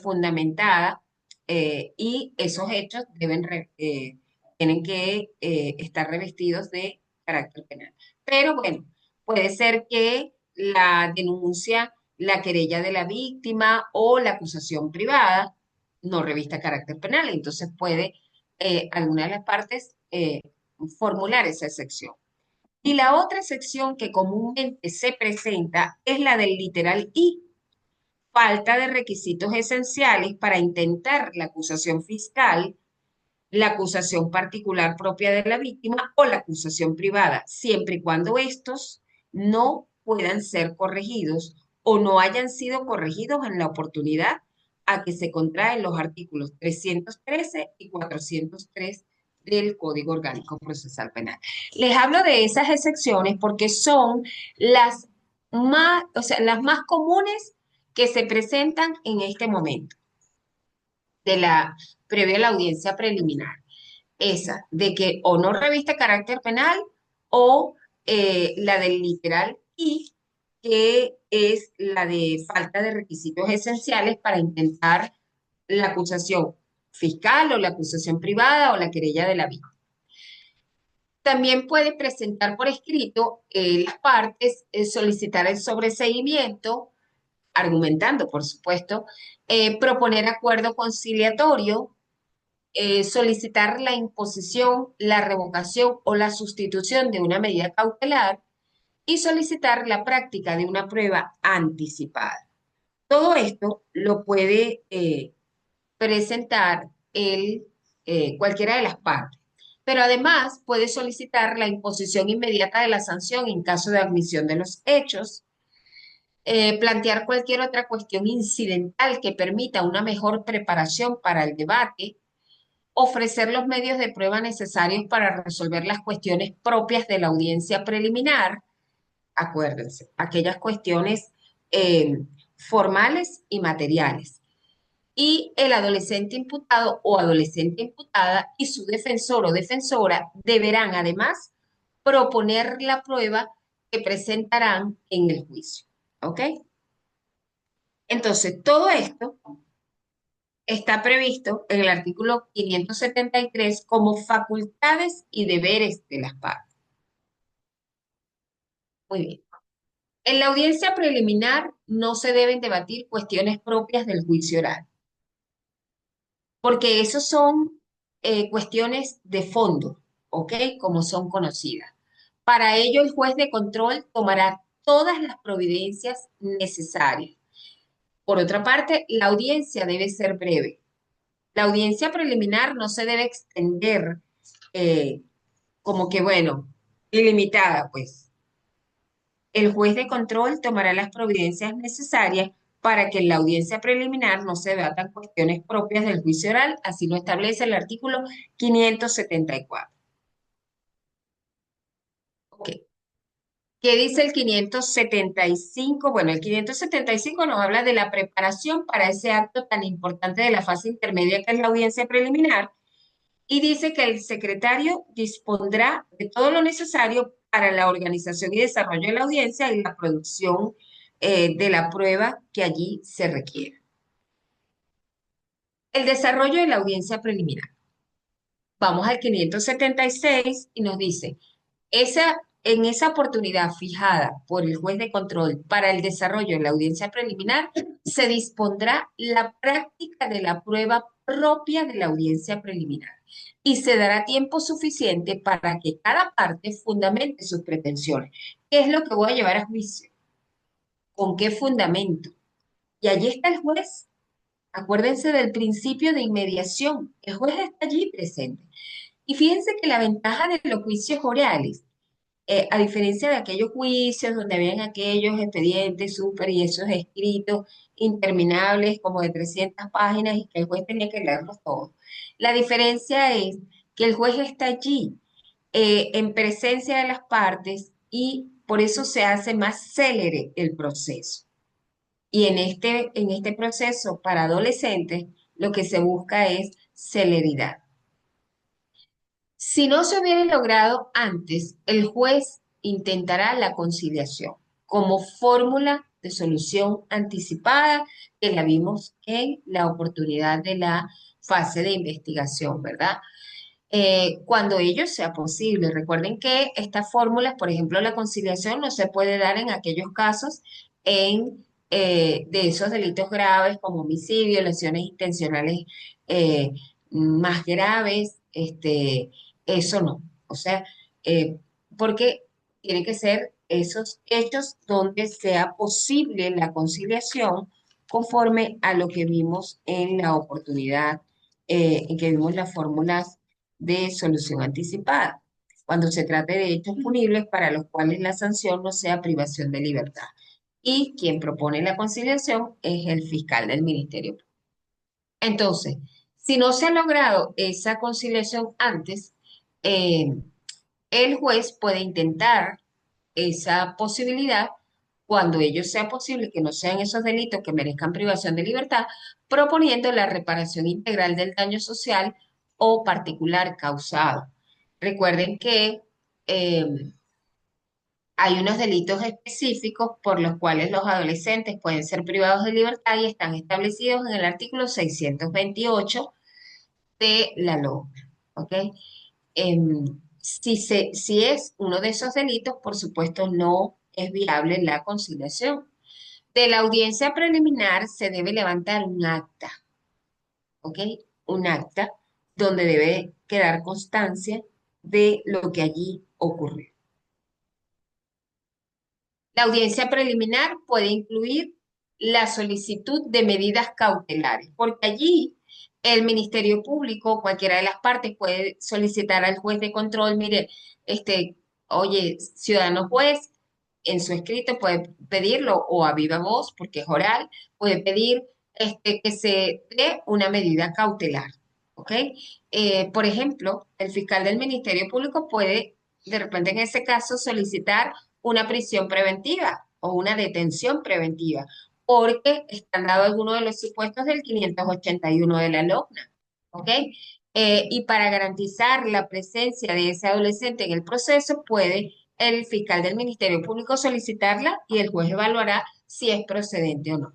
fundamentada y esos hechos tienen que estar revestidos de carácter penal. Pero bueno, puede ser que la denuncia, la querella de la víctima o la acusación privada no revista carácter penal. Entonces puede alguna de las partes formular esa excepción. Y la otra excepción que comúnmente se presenta es la del literal I, falta de requisitos esenciales para intentar la acusación fiscal, la acusación particular propia de la víctima o la acusación privada, siempre y cuando estos no puedan ser corregidos o no hayan sido corregidos en la oportunidad a que se contraen los artículos 313 y 403 del Código Orgánico Procesal Penal. Les hablo de esas excepciones porque son las más, o sea, las más comunes que se presentan en este momento de la previa a la audiencia preliminar. Esa, de que o no reviste carácter penal o la del literal I, que es la de falta de requisitos esenciales para intentar la acusación fiscal o la acusación privada o la querella de la víctima. También puede presentar por escrito las partes, solicitar el sobreseimiento, argumentando, por supuesto, proponer acuerdo conciliatorio, solicitar la imposición, la revocación o la sustitución de una medida cautelar y solicitar la práctica de una prueba anticipada. Todo esto lo puede presentar cualquiera de las partes, pero además puede solicitar la imposición inmediata de la sanción en caso de admisión de los hechos, plantear cualquier otra cuestión incidental que permita una mejor preparación para el debate, ofrecer los medios de prueba necesarios para resolver las cuestiones propias de la audiencia preliminar, acuérdense, aquellas cuestiones formales y materiales. Y el adolescente imputado o adolescente imputada y su defensor o defensora deberán además proponer la prueba que presentarán en el juicio. ¿Ok? Entonces, todo esto está previsto en el artículo 573 como facultades y deberes de las partes. Muy bien. En la audiencia preliminar no se deben debatir cuestiones propias del juicio oral, porque esos son cuestiones de fondo, ¿ok? Como son conocidas. Para ello, el juez de control tomará todas las providencias necesarias. Por otra parte, la audiencia debe ser breve. La audiencia preliminar no se debe extender como que, bueno, ilimitada, pues. El juez de control tomará las providencias necesarias para que en la audiencia preliminar no se debatan cuestiones propias del juicio oral, así lo establece el artículo 574. Ok. ¿Qué dice el 575? Bueno, el 575 nos habla de la preparación para ese acto tan importante de la fase intermedia que es la audiencia preliminar y dice que el secretario dispondrá de todo lo necesario para la organización y desarrollo de la audiencia y la producción de la prueba que allí se requiere. El desarrollo de la audiencia preliminar. Vamos al 576 y nos dice, en esa oportunidad fijada por el juez de control para el desarrollo de la audiencia preliminar, se dispondrá la práctica de la prueba propia de la audiencia preliminar y se dará tiempo suficiente para que cada parte fundamente sus pretensiones. ¿Qué es lo que voy a llevar a juicio? ¿Con qué fundamento? Y allí está el juez. Acuérdense del principio de inmediación. El juez está allí presente. Y fíjense que la ventaja de los juicios orales, a diferencia de aquellos juicios donde habían aquellos expedientes súper y esos escritos interminables como de 300 páginas y que el juez tenía que leerlos todos, la diferencia es que el juez está allí en presencia de las partes y por eso se hace más célere el proceso. Y en este proceso para adolescentes lo que se busca es celeridad. Si no se hubiera logrado antes, el juez intentará la conciliación como fórmula de solución anticipada que la vimos en la oportunidad de la fase de investigación, ¿verdad? Cuando ello sea posible. Recuerden que estas fórmulas, por ejemplo, la conciliación no se puede dar en aquellos casos de esos delitos graves como homicidio, lesiones intencionales eh, más graves, eso no. O sea, eh, porque tienen que ser esos hechos donde sea posible la conciliación conforme a lo que vimos en la oportunidad, en que vimos las fórmulas de solución anticipada, cuando se trate de hechos punibles para los cuales la sanción no sea privación de libertad. Y quien propone la conciliación es el fiscal del Ministerio. Entonces, si no se ha logrado esa conciliación antes, eh, el juez puede intentar esa posibilidad cuando ello sea posible, que no sean esos delitos que merezcan privación de libertad, proponiendo la reparación integral del daño social o particular causado. Recuerden que eh, hay unos delitos específicos por los cuales los adolescentes pueden ser privados de libertad y están establecidos en el artículo 628 de la LOA. ¿Ok? Si es uno de esos delitos, por supuesto, no es viable la conciliación. De la audiencia preliminar se debe levantar un acta, ¿ok? Un acta donde debe quedar constancia de lo que allí ocurrió. La audiencia preliminar puede incluir la solicitud de medidas cautelares, porque allí el Ministerio Público, cualquiera de las partes, puede solicitar al juez de control, mire, oye, ciudadano juez, en su escrito puede pedirlo o a viva voz, porque es oral, puede pedir que se dé una medida cautelar, ¿ok? Por ejemplo, el fiscal del Ministerio Público puede, de repente en ese caso, solicitar una prisión preventiva o una detención preventiva, porque están dados algunos de los supuestos del 581 de la LOCNA, ¿ok? Y para garantizar la presencia de ese adolescente en el proceso, puede el fiscal del Ministerio Público solicitarla y el juez evaluará si es procedente o no.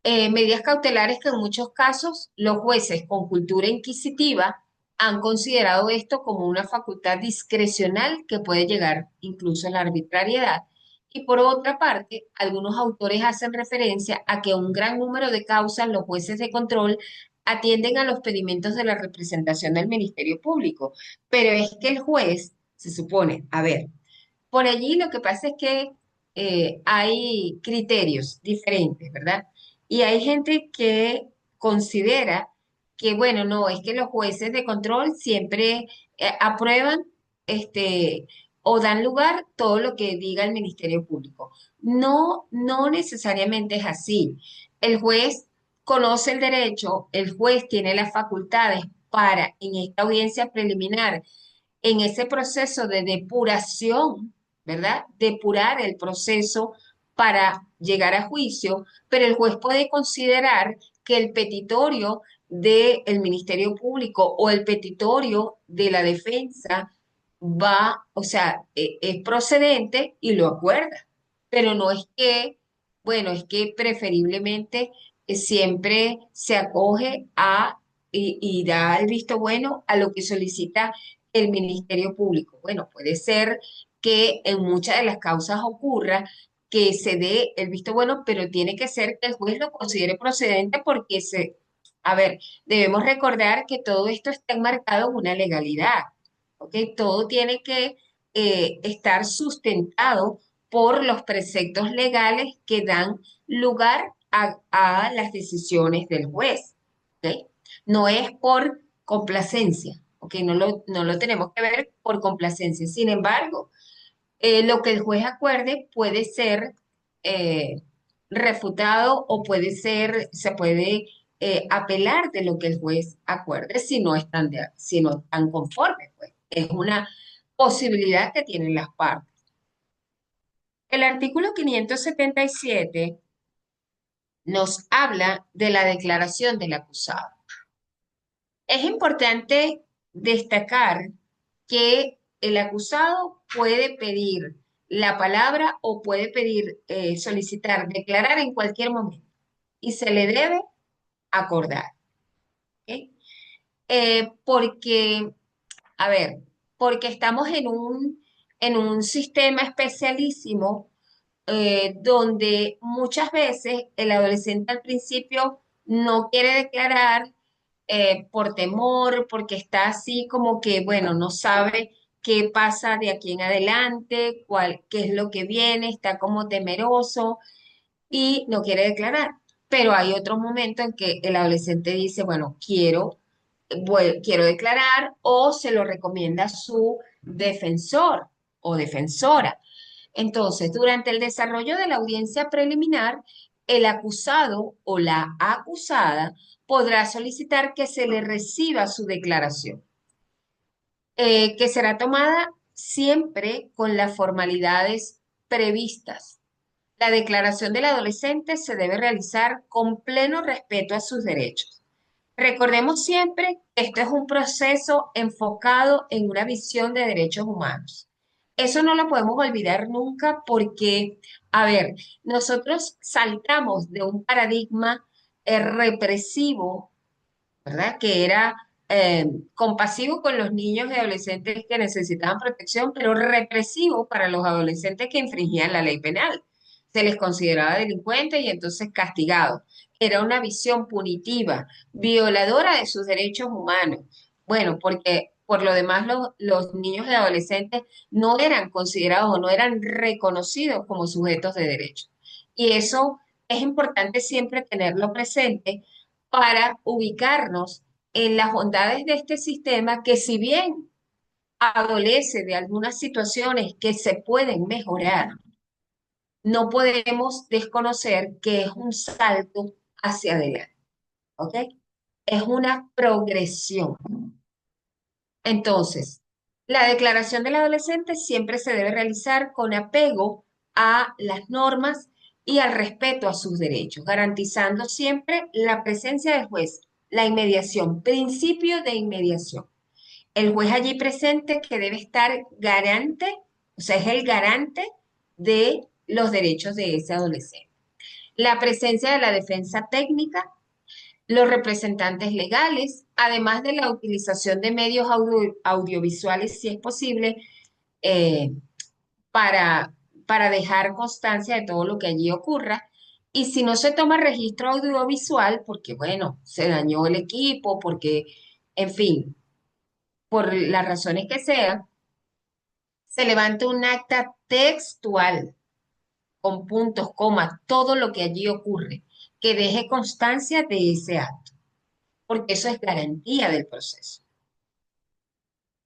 Medidas cautelares que en muchos casos los jueces con cultura inquisitiva han considerado esto como una facultad discrecional que puede llegar incluso a la arbitrariedad. Y por otra parte, algunos autores hacen referencia a que un gran número de causas los jueces de control atienden a los pedimentos de la representación del Ministerio Público. Pero es que el juez se supone, a ver, por allí lo que pasa es que hay criterios diferentes, ¿verdad? Y hay gente que considera que, bueno, no, es que los jueces de control siempre aprueban este, o dan lugar todo lo que diga el Ministerio Público. No, no necesariamente es así. El juez conoce el derecho, el juez tiene las facultades para, en esta audiencia preliminar, en ese proceso de depuración, ¿verdad? Depurar el proceso para llegar a juicio, pero el juez puede considerar que el petitorio del Ministerio Público o el petitorio de la defensa va, o sea, es procedente y lo acuerda. Pero no es que, bueno, es que preferiblemente siempre se acoge a y da el visto bueno a lo que solicita el Ministerio Público. Bueno, puede ser que en muchas de las causas ocurra que se dé el visto bueno, pero tiene que ser que el juez lo considere procedente porque a ver, debemos recordar que todo esto está enmarcado en una legalidad, ¿ok? Todo tiene que estar sustentado por los preceptos legales que dan lugar a las decisiones del juez, ¿ok? No es por complacencia, ¿ok? No lo tenemos que ver por complacencia. Sin embargo, lo que el juez acuerde puede ser eh, refutado o se puede apelar de lo que el juez acuerde si no están conformes, pues. Es una posibilidad que tienen las partes. El artículo 577 nos habla de la declaración del acusado. Es importante destacar que el acusado puede pedir la palabra o puede pedir, solicitar, declarar en cualquier momento y se le debe acordar. ¿Ok? Porque, a ver, porque estamos en un sistema especialísimo donde muchas veces el adolescente al principio no quiere declarar por temor, porque está así como que, bueno, no sabe qué pasa de aquí en adelante, qué es lo que viene, está como temeroso y no quiere declarar. Pero hay otro momento en que el adolescente dice, bueno, quiero declarar o se lo recomienda a su defensor o defensora. Entonces, durante el desarrollo de la audiencia preliminar, el acusado o la acusada podrá solicitar que se le reciba su declaración, que será tomada siempre con las formalidades previstas. La declaración del adolescente se debe realizar con pleno respeto a sus derechos. Recordemos siempre que esto es un proceso enfocado en una visión de derechos humanos. Eso no lo podemos olvidar nunca porque, a ver, nosotros saltamos de un paradigma represivo, ¿verdad? Que era compasivo con los niños y adolescentes que necesitaban protección, pero represivo para los adolescentes que infringían la ley penal. Se les consideraba delincuentes y entonces castigados. Era una visión punitiva, violadora de sus derechos humanos. Bueno, porque por lo demás los niños y adolescentes no eran considerados o no eran reconocidos como sujetos de derecho. Y eso es importante siempre tenerlo presente para ubicarnos en las bondades de este sistema que si bien adolece de algunas situaciones que se pueden mejorar, no podemos desconocer que es un salto hacia adelante, ¿ok? Es una progresión. Entonces, la declaración del adolescente siempre se debe realizar con apego a las normas y al respeto a sus derechos, garantizando siempre la presencia del juez, la inmediación, principio de inmediación. El juez allí presente que debe estar garante, o sea, es el garante de los derechos de ese adolescente. La presencia de la defensa técnica, los representantes legales, además de la utilización de medios audiovisuales, si es posible, eh, para, para dejar constancia de todo lo que allí ocurra. Y si no se toma registro audiovisual, porque bueno, se dañó el equipo, porque, en fin, por las razones que sean, se levanta un acta textual con puntos, comas, todo lo que allí ocurre, que deje constancia de ese acto, porque eso es garantía del proceso.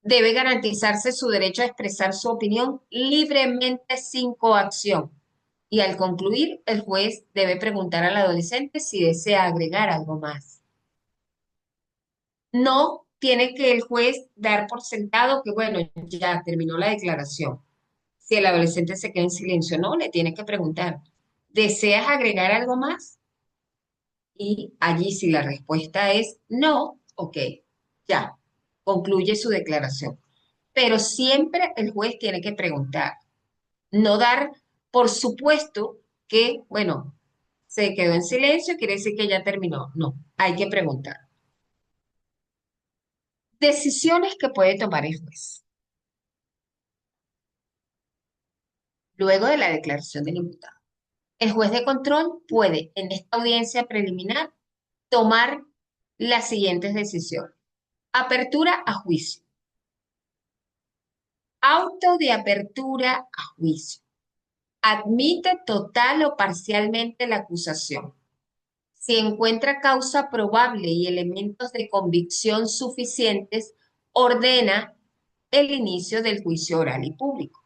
Debe garantizarse su derecho a expresar su opinión libremente sin coacción. Y al concluir, el juez debe preguntar al adolescente si desea agregar algo más. No tiene que el juez dar por sentado que, bueno, ya terminó la declaración. Si el adolescente se queda en silencio, no, le tiene que preguntar, ¿deseas agregar algo más? Y allí si la respuesta es no, ok, ya, concluye su declaración. Pero siempre el juez tiene que preguntar, no dar por supuesto que, bueno, se quedó en silencio, quiere decir que ya terminó. No, hay que preguntar. Decisiones que puede tomar el juez. Luego de la declaración del imputado, el juez de control puede, en esta audiencia preliminar, tomar las siguientes decisiones. Apertura a juicio. Auto de apertura a juicio. Admite total o parcialmente la acusación. Si encuentra causa probable y elementos de convicción suficientes, ordena el inicio del juicio oral y público.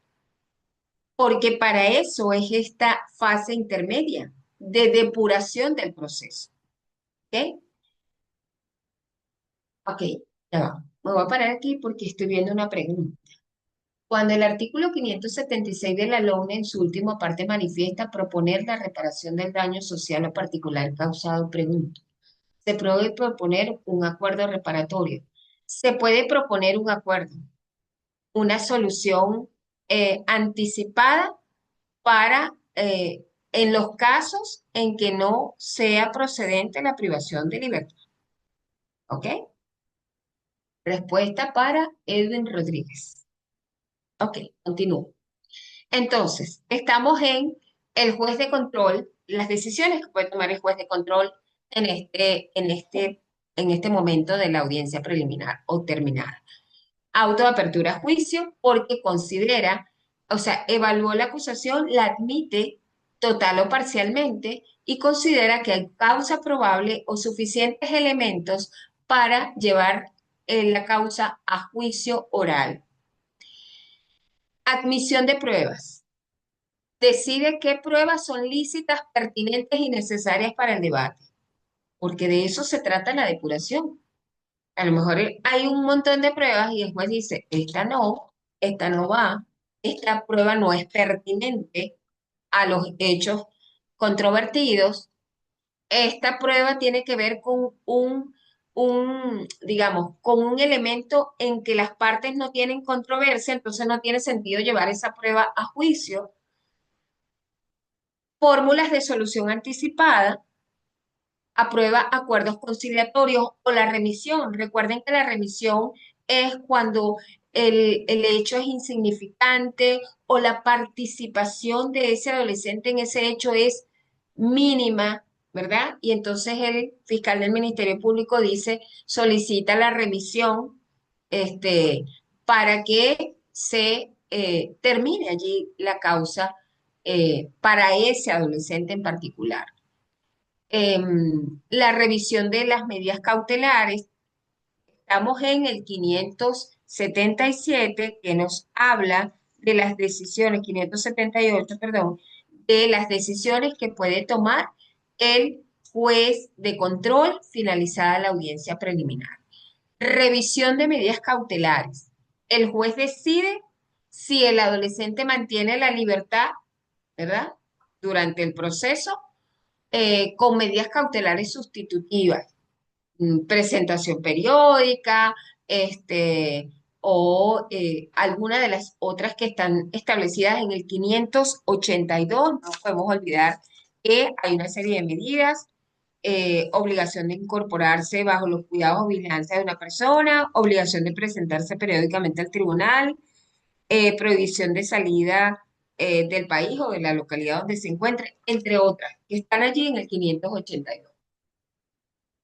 Porque para eso es esta fase intermedia de depuración del proceso. ¿Ok? Ok, ya va. Me voy a parar aquí porque estoy viendo una pregunta. Cuando el artículo 576 de la LONE en su última parte manifiesta proponer la reparación del daño social o particular causado, pregunto, ¿se puede proponer un acuerdo reparatorio? Se puede proponer un acuerdo, una solución anticipada para en los casos en que no sea procedente la privación de libertad. ¿Ok? Respuesta para Edwin Rodríguez. Ok, continúo. Entonces, estamos en el juez de control, las decisiones que puede tomar el juez de control en este momento de la audiencia preliminar o terminada. Auto de apertura a juicio porque considera, o sea, evaluó la acusación, la admite total o parcialmente y considera que hay causa probable o suficientes elementos para llevar la causa a juicio oral. Admisión de pruebas. Decide qué pruebas son lícitas, pertinentes y necesarias para el debate, porque de eso se trata la depuración. A lo mejor hay un montón de pruebas y el juez dice, esta no va, esta prueba no es pertinente a los hechos controvertidos, esta prueba tiene que ver con digamos, con un elemento en que las partes no tienen controversia, entonces no tiene sentido llevar esa prueba a juicio. Fórmulas de solución anticipada, aprueba acuerdos conciliatorios o la remisión. Recuerden que la remisión es cuando el hecho es insignificante o la participación de ese adolescente en ese hecho es mínima, ¿verdad? Y entonces el fiscal del Ministerio Público dice, solicita la remisión para que se termine allí la causa para ese adolescente en particular. La revisión de las medidas cautelares. Estamos en el 577 que nos habla de las decisiones, 578, perdón, de las decisiones que puede tomar el juez de control finalizada la audiencia preliminar. Revisión de medidas cautelares. El juez decide si el adolescente mantiene la libertad, ¿verdad? Durante el proceso con medidas cautelares sustitutivas, presentación periódica, o alguna de las otras que están establecidas en el 582. No podemos olvidar que hay una serie de medidas, obligación de incorporarse bajo los cuidados o vigilancia de una persona, obligación de presentarse periódicamente al tribunal, prohibición de salida del país o de la localidad donde se encuentre, entre otras, que están allí en el 582.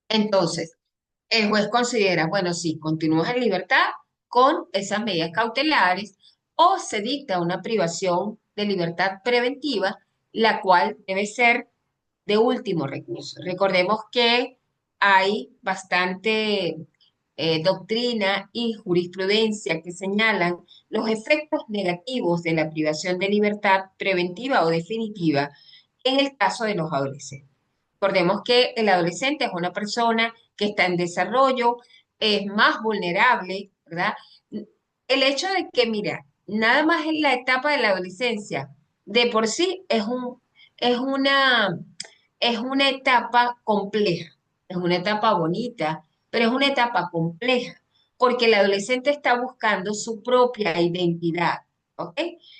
Entonces, el juez considera, bueno, sí, continúas en libertad con esas medidas cautelares o se dicta una privación de libertad preventiva, la cual debe ser de último recurso. Recordemos que hay bastante doctrina y jurisprudencia que señalan los efectos negativos de la privación de libertad preventiva o definitiva en el caso de los adolescentes. Recordemos que el adolescente es una persona que está en desarrollo, es más vulnerable, ¿verdad? El hecho de que, mira, nada más en la etapa de la adolescencia, de por sí es una, es una etapa compleja, es una etapa bonita, pero es una etapa compleja, porque el adolescente está buscando su propia identidad, ¿ok?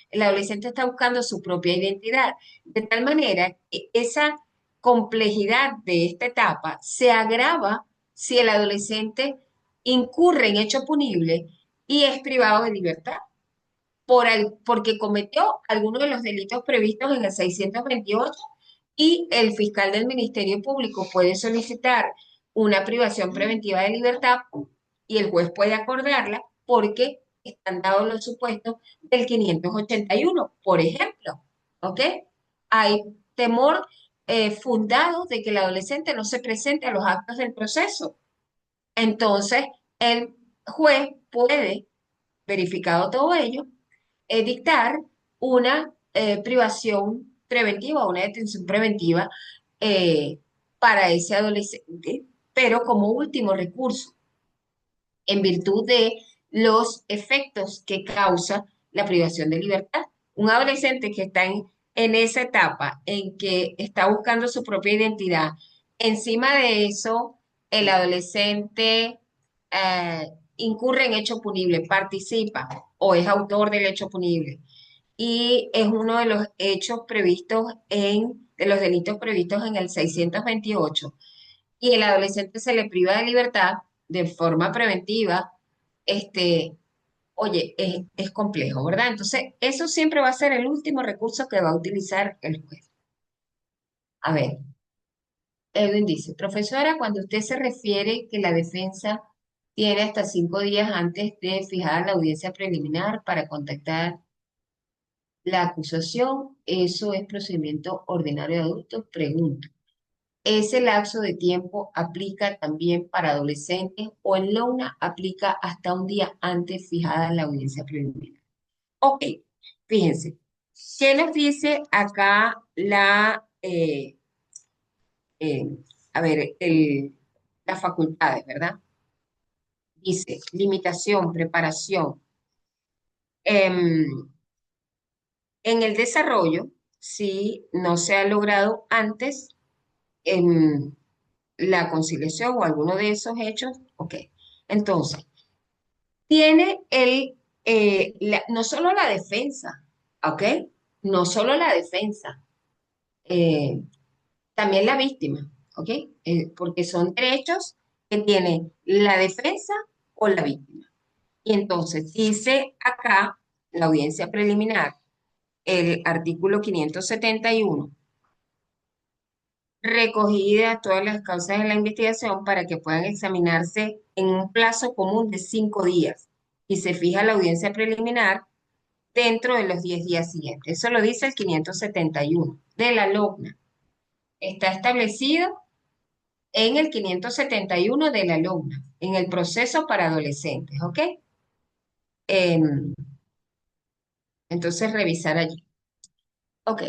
El adolescente está buscando su propia identidad, de tal manera que esa complejidad de esta etapa se agrava si el adolescente incurre en hecho punible y es privado de libertad porque cometió alguno de los delitos previstos en el 628 y el fiscal del Ministerio Público puede solicitar una privación preventiva de libertad y el juez puede acordarla porque están dados los supuestos del 581, por ejemplo, ¿ok? Hay temor fundado de que el adolescente no se presente a los actos del proceso. Entonces, el juez puede, verificado todo ello, dictar una privación preventiva o una detención preventiva eh, para ese adolescente, pero como último recurso, en virtud de los efectos que causa la privación de libertad. Un adolescente que está en esa etapa en que está buscando su propia identidad, encima de eso, el adolescente eh, incurre en hecho punible, participa o es autor del hecho punible y es uno de los hechos previstos de los delitos previstos en el 628 y el adolescente se le priva de libertad de forma preventiva, este, oye, es complejo, ¿verdad? Entonces, eso siempre va a ser el último recurso que va a utilizar el juez. A ver, Edwin dice, profesora, cuando usted se refiere que la defensa tiene hasta 5 días antes de fijar la audiencia preliminar para contactar la acusación, ¿eso es procedimiento ordinario de adultos? Pregunto. ¿Ese lapso de tiempo aplica también para adolescentes o en Lona aplica hasta un día antes fijada la audiencia preliminar? Ok, fíjense, ¿qué nos dice acá eh, a ver, las facultades, ¿verdad? Dice, limitación, preparación. Em, en el desarrollo, si no se ha logrado antes em, la conciliación o alguno de esos hechos, ok. Entonces, tiene no solo la defensa, ¿ok? No solo la defensa, eh, también la víctima, ¿ok? Porque son derechos que tiene la defensa o la víctima. Y entonces dice acá la audiencia preliminar, el artículo 571, recogidas todas las causas de la investigación para que puedan examinarse en un plazo común de 5 días y se fija la audiencia preliminar dentro de los 10 días siguientes. Eso lo dice el 571 de la LOGNA. Está establecido en el 571 de la LOGNA, en el proceso para adolescentes, ¿ok? Em, entonces, revisar allí. Ok,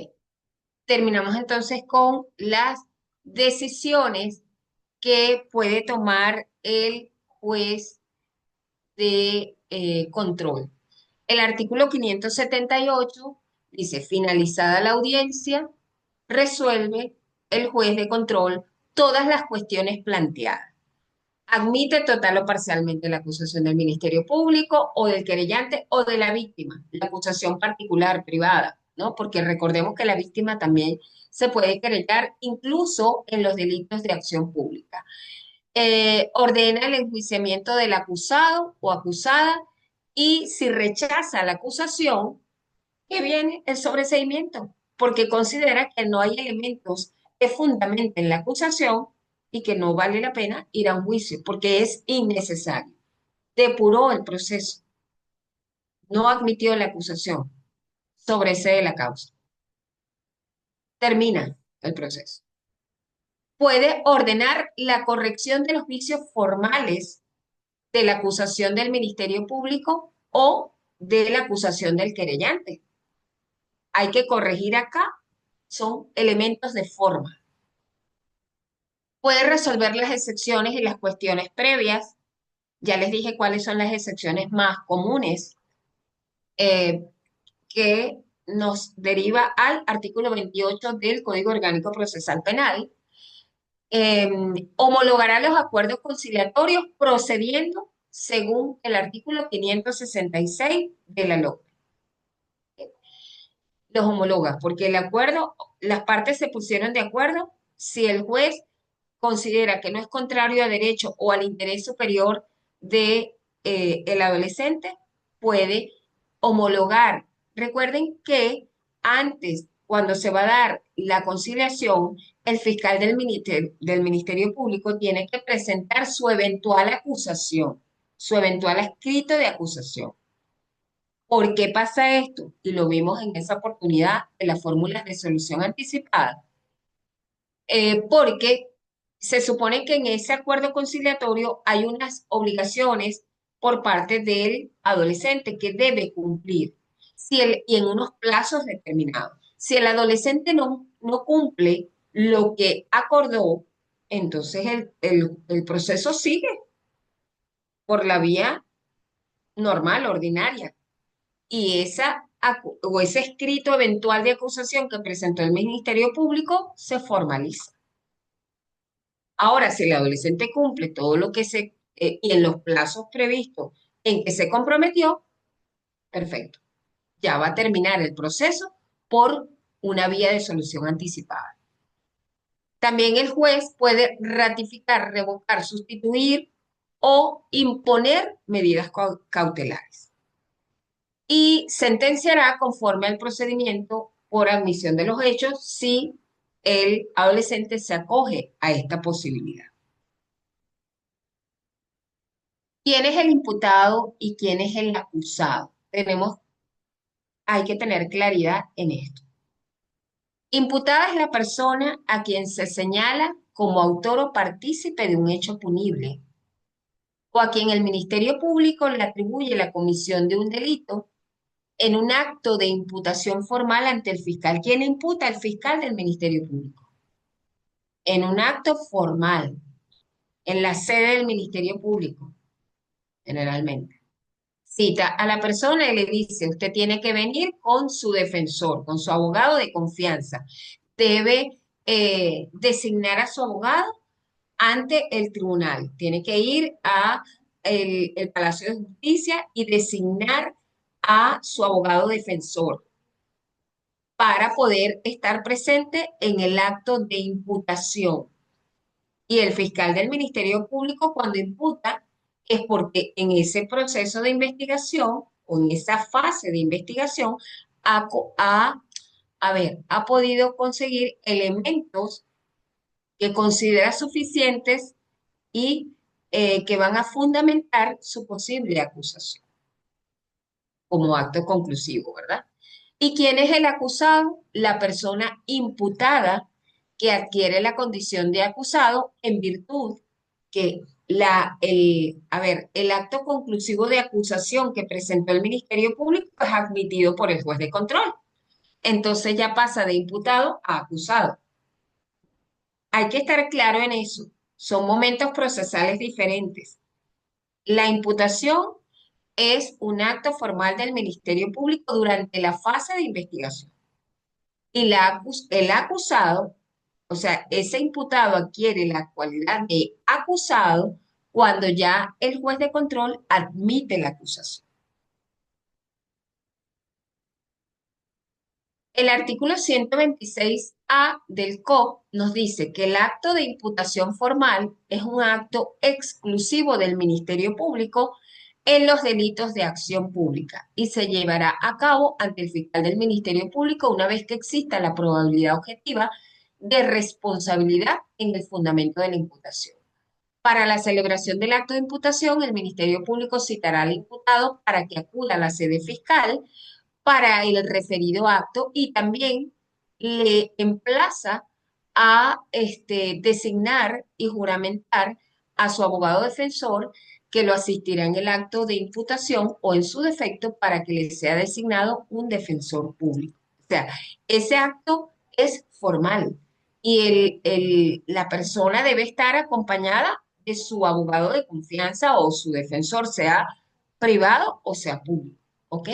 terminamos entonces con las decisiones que puede tomar el juez de control. El artículo 578 dice, finalizada la audiencia, resuelve el juez de control todas las cuestiones planteadas. Admite total o parcialmente la acusación del Ministerio Público o del querellante o de la víctima, la acusación particular, privada, ¿no? Porque recordemos que la víctima también se puede querellar incluso en los delitos de acción pública. Ordena el enjuiciamiento del acusado o acusada y si rechaza la acusación, que viene el sobreseimiento, porque considera que no hay elementos que fundamenten la acusación y que no vale la pena ir a un juicio, porque es innecesario. Depuró el proceso, no admitió la acusación, sobresee la causa, termina el proceso. Puede ordenar la corrección de los vicios formales de la acusación del Ministerio Público o de la acusación del querellante. Hay que corregir acá, son elementos de forma. Puede resolver las excepciones y las cuestiones previas. Ya les dije cuáles son las excepciones más comunes eh, que nos deriva al artículo 28 del Código Orgánico Procesal Penal. Eh, Homologará los acuerdos conciliatorios procediendo según el artículo 566 de la LOC. Los homologa, porque el acuerdo, las partes se pusieron de acuerdo si el juez considera que no es contrario a derecho o al interés superior de el adolescente, puede homologar. Recuerden que antes, cuando se va a dar la conciliación, el fiscal del Ministerio Público tiene que presentar su eventual acusación, su eventual escrito de acusación. ¿Por qué pasa esto? Y lo vimos en esa oportunidad de las fórmulas de solución anticipada. Porque se supone que en ese acuerdo conciliatorio hay unas obligaciones por parte del adolescente que debe cumplir y en unos plazos determinados. Si el adolescente no cumple lo que acordó, entonces el proceso sigue por la vía normal, ordinaria. Y o ese escrito eventual de acusación que presentó el Ministerio Público se formaliza. Ahora, si el adolescente cumple todo lo que y en los plazos previstos en que se comprometió, perfecto. Ya va a terminar el proceso por una vía de solución anticipada. También el juez puede ratificar, revocar, sustituir o imponer medidas cautelares. Y sentenciará conforme al procedimiento por admisión de los hechos si el adolescente se acoge a esta posibilidad. ¿Quién es el imputado y quién es el acusado? Hay que tener claridad en esto. Imputada es la persona a quien se señala como autor o partícipe de un hecho punible, o a quien el Ministerio Público le atribuye la comisión de un delito en un acto de imputación formal ante el fiscal. ¿Quién imputa? El fiscal del Ministerio Público. En un acto formal, en la sede del Ministerio Público, generalmente. Cita a la persona y le dice, usted tiene que venir con su defensor, con su abogado de confianza. Debe designar a su abogado ante el tribunal. Tiene que ir a el Palacio de Justicia y designar a su abogado defensor para poder estar presente en el acto de imputación. Y el fiscal del Ministerio Público cuando imputa es porque en ese proceso de investigación o en esa fase de investigación ha, ha, ha podido conseguir elementos que considera suficientes y que van a fundamentar su posible acusación como acto conclusivo, ¿verdad? ¿Y quién es el acusado? La persona imputada que adquiere la condición de acusado en virtud que el acto conclusivo de acusación que presentó el Ministerio Público es admitido por el juez de control. Entonces ya pasa de imputado a acusado. Hay que estar claro en eso. Son momentos procesales diferentes. La imputación es un acto formal del Ministerio Público durante la fase de investigación. Y el acusado, o sea, ese imputado adquiere la cualidad de acusado cuando ya el juez de control admite la acusación. El artículo 126A del COP nos dice que el acto de imputación formal es un acto exclusivo del Ministerio Público en los delitos de acción pública y se llevará a cabo ante el fiscal del Ministerio Público una vez que exista la probabilidad objetiva de responsabilidad en el fundamento de la imputación. Para la celebración del acto de imputación, el Ministerio Público citará al imputado para que acuda a la sede fiscal para el referido acto y también le emplaza a designar y juramentar a su abogado defensor que lo asistirá en el acto de imputación o en su defecto para que le sea designado un defensor público. O sea, ese acto es formal y la persona debe estar acompañada de su abogado de confianza o su defensor, sea privado o sea público. ¿Ok?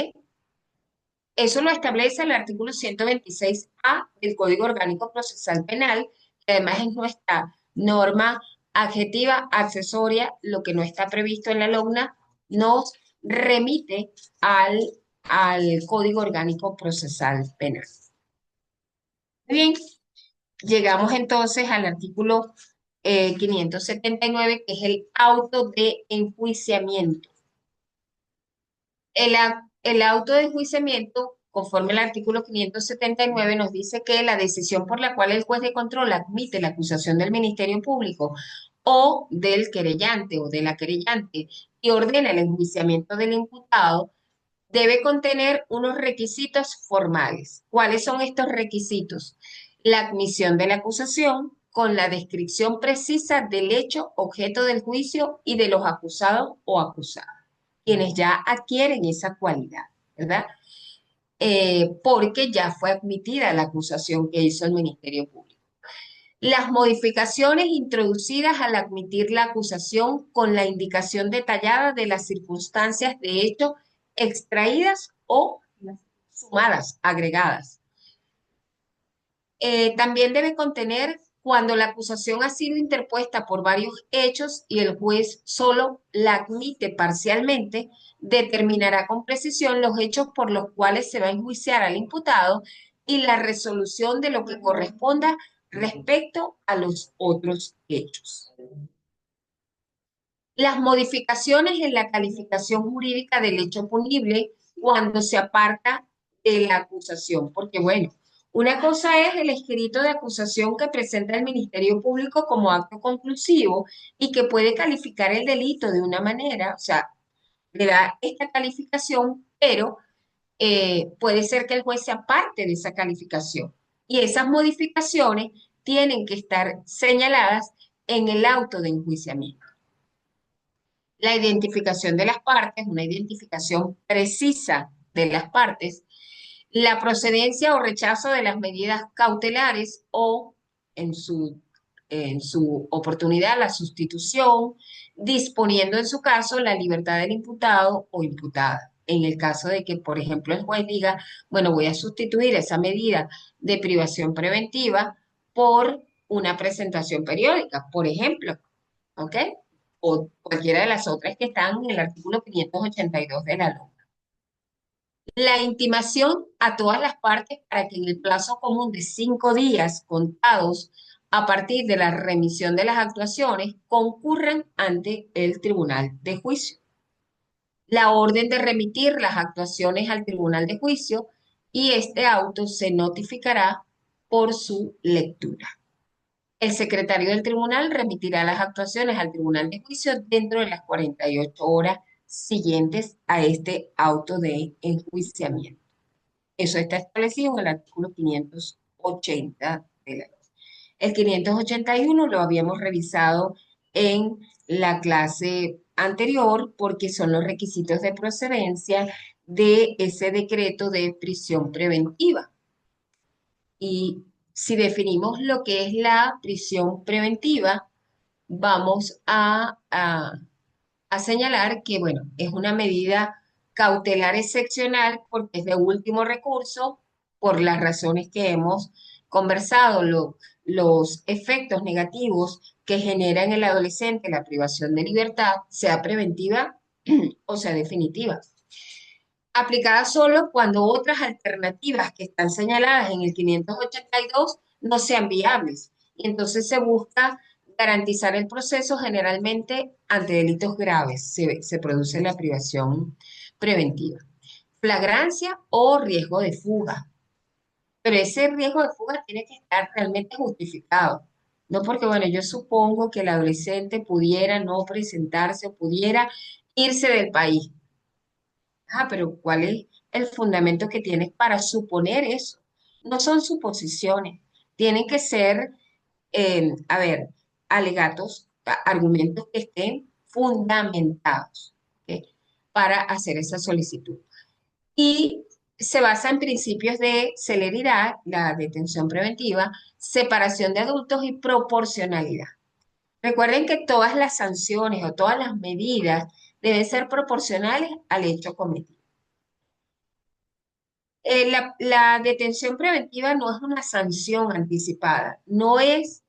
Eso lo establece el artículo 126A del Código Orgánico Procesal Penal, que además es nuestra norma adjetiva accesoria, lo que no está previsto en la LOGNA, nos remite al, al Código Orgánico Procesal Penal. Muy bien, llegamos entonces al artículo 579, que es el auto de enjuiciamiento. El auto de enjuiciamiento, conforme al artículo 579, nos dice que la decisión por la cual el juez de control admite la acusación del Ministerio Público o del querellante o de la querellante y ordena el enjuiciamiento del imputado, debe contener unos requisitos formales. ¿Cuáles son estos requisitos? La admisión de la acusación con la descripción precisa del hecho objeto del juicio y de los acusados o acusadas, quienes ya adquieren esa cualidad, ¿verdad? Porque ya fue admitida la acusación que hizo el Ministerio Público. Las modificaciones introducidas al admitir la acusación con la indicación detallada de las circunstancias de hecho extraídas o sumadas, agregadas. También debe contener cuando la acusación ha sido interpuesta por varios hechos y el juez solo la admite parcialmente, determinará con precisión los hechos por los cuales se va a enjuiciar al imputado y la resolución de lo que corresponda respecto a los otros hechos. Las modificaciones en la calificación jurídica del hecho punible cuando se aparta de la acusación, porque bueno, una cosa es el escrito de acusación que presenta el Ministerio Público como acto conclusivo y que puede calificar el delito de una manera, o sea, le da esta calificación, pero puede ser que el juez se aparte de esa calificación. Y esas modificaciones tienen que estar señaladas en el auto de enjuiciamiento. La identificación de las partes, una identificación precisa de las partes, la procedencia o rechazo de las medidas cautelares o en su oportunidad la sustitución, disponiendo en su caso la libertad del imputado o imputada. En el caso de que, por ejemplo, el juez diga, bueno, voy a sustituir esa medida de privación preventiva por una presentación periódica, por ejemplo, ¿ok? O cualquiera de las otras que están en el artículo 582 de la ley. La intimación a todas las partes para que en el plazo común de 5 días contados a partir de la remisión de las actuaciones concurran ante el tribunal de juicio. La orden de remitir las actuaciones al tribunal de juicio y este auto se notificará por su lectura. El secretario del tribunal remitirá las actuaciones al tribunal de juicio dentro de las 48 horas siguientes a este auto de enjuiciamiento. Eso está establecido en el artículo 580 de la ley. El 581 lo habíamos revisado en la clase anterior porque son los requisitos de procedencia de ese decreto de prisión preventiva. Y si definimos lo que es la prisión preventiva, vamos a señalar que, bueno, es una medida cautelar excepcional porque es de último recurso por las razones que hemos conversado, los efectos negativos que genera en el adolescente la privación de libertad, sea preventiva o sea definitiva. Aplicada solo cuando otras alternativas que están señaladas en el 582 no sean viables. Y entonces se busca garantizar el proceso generalmente ante delitos graves. Se produce la privación preventiva. Flagrancia o riesgo de fuga. Pero ese riesgo de fuga tiene que estar realmente justificado. No porque, bueno, yo supongo que el adolescente pudiera no presentarse o pudiera irse del país. Ah, pero ¿cuál es el fundamento que tienes para suponer eso? No son suposiciones, tienen que ser, a ver, alegatos, argumentos que estén fundamentados, ¿ok? Para hacer esa solicitud. Y se basa en principios de celeridad, la detención preventiva, separación de adultos y proporcionalidad. Recuerden que todas las sanciones o todas las medidas deben ser proporcionales al hecho cometido. La detención preventiva no es una sanción anticipada, no es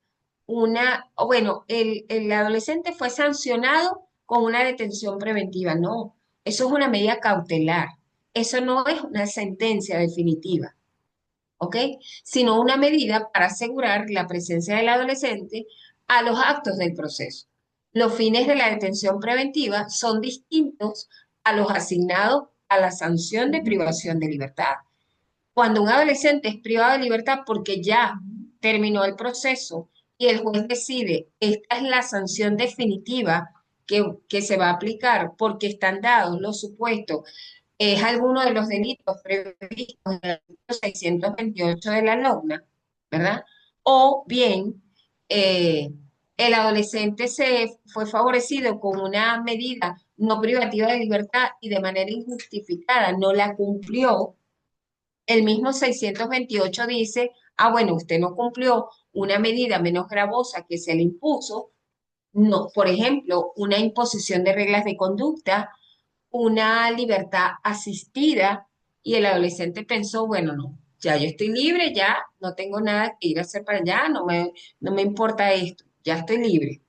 bueno, el adolescente fue sancionado con una detención preventiva, no, eso es una medida cautelar, eso no es una sentencia definitiva, ¿ok? Sino una medida para asegurar la presencia del adolescente a los actos del proceso. Los fines de la detención preventiva son distintos a los asignados a la sanción de privación de libertad. Cuando un adolescente es privado de libertad porque ya terminó el proceso y el juez decide, esta es la sanción definitiva que se va a aplicar porque están dados los supuestos, es alguno de los delitos previstos en el artículo 628 de la LOGNA, ¿verdad? O bien, eh, el adolescente se fue favorecido con una medida no privativa de libertad y de manera injustificada no la cumplió. El mismo 628 dice, ah, bueno, usted no cumplió una medida menos gravosa que se le impuso, no, por ejemplo, una imposición de reglas de conducta, una libertad asistida, y el adolescente pensó, bueno, no, ya yo estoy libre, ya no tengo nada que ir a hacer para allá, no me importa esto, ya estoy libre.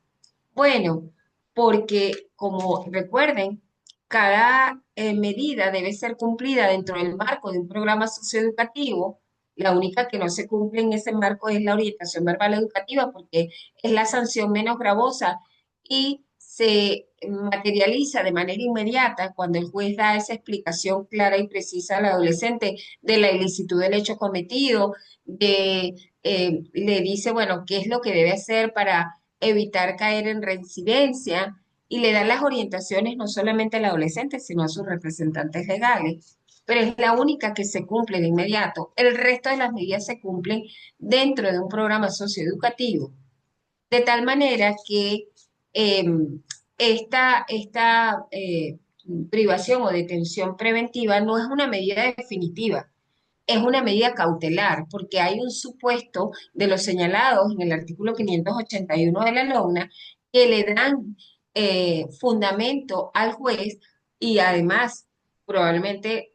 Bueno, porque como recuerden, cada medida debe ser cumplida dentro del marco de un programa socioeducativo. La única que no se cumple en ese marco es la orientación verbal educativa porque es la sanción menos gravosa y se materializa de manera inmediata cuando el juez da esa explicación clara y precisa al adolescente de la ilicitud del hecho cometido, le dice, bueno, qué es lo que debe hacer para evitar caer en reincidencia y le dan las orientaciones no solamente al adolescente, sino a sus representantes legales. Pero es la única que se cumple de inmediato. El resto de las medidas se cumplen dentro de un programa socioeducativo, de tal manera que eh, esta privación o detención preventiva no es una medida definitiva, es una medida cautelar, porque hay un supuesto de los señalados en el artículo 581 de la LOGNA que le dan fundamento al juez y además probablemente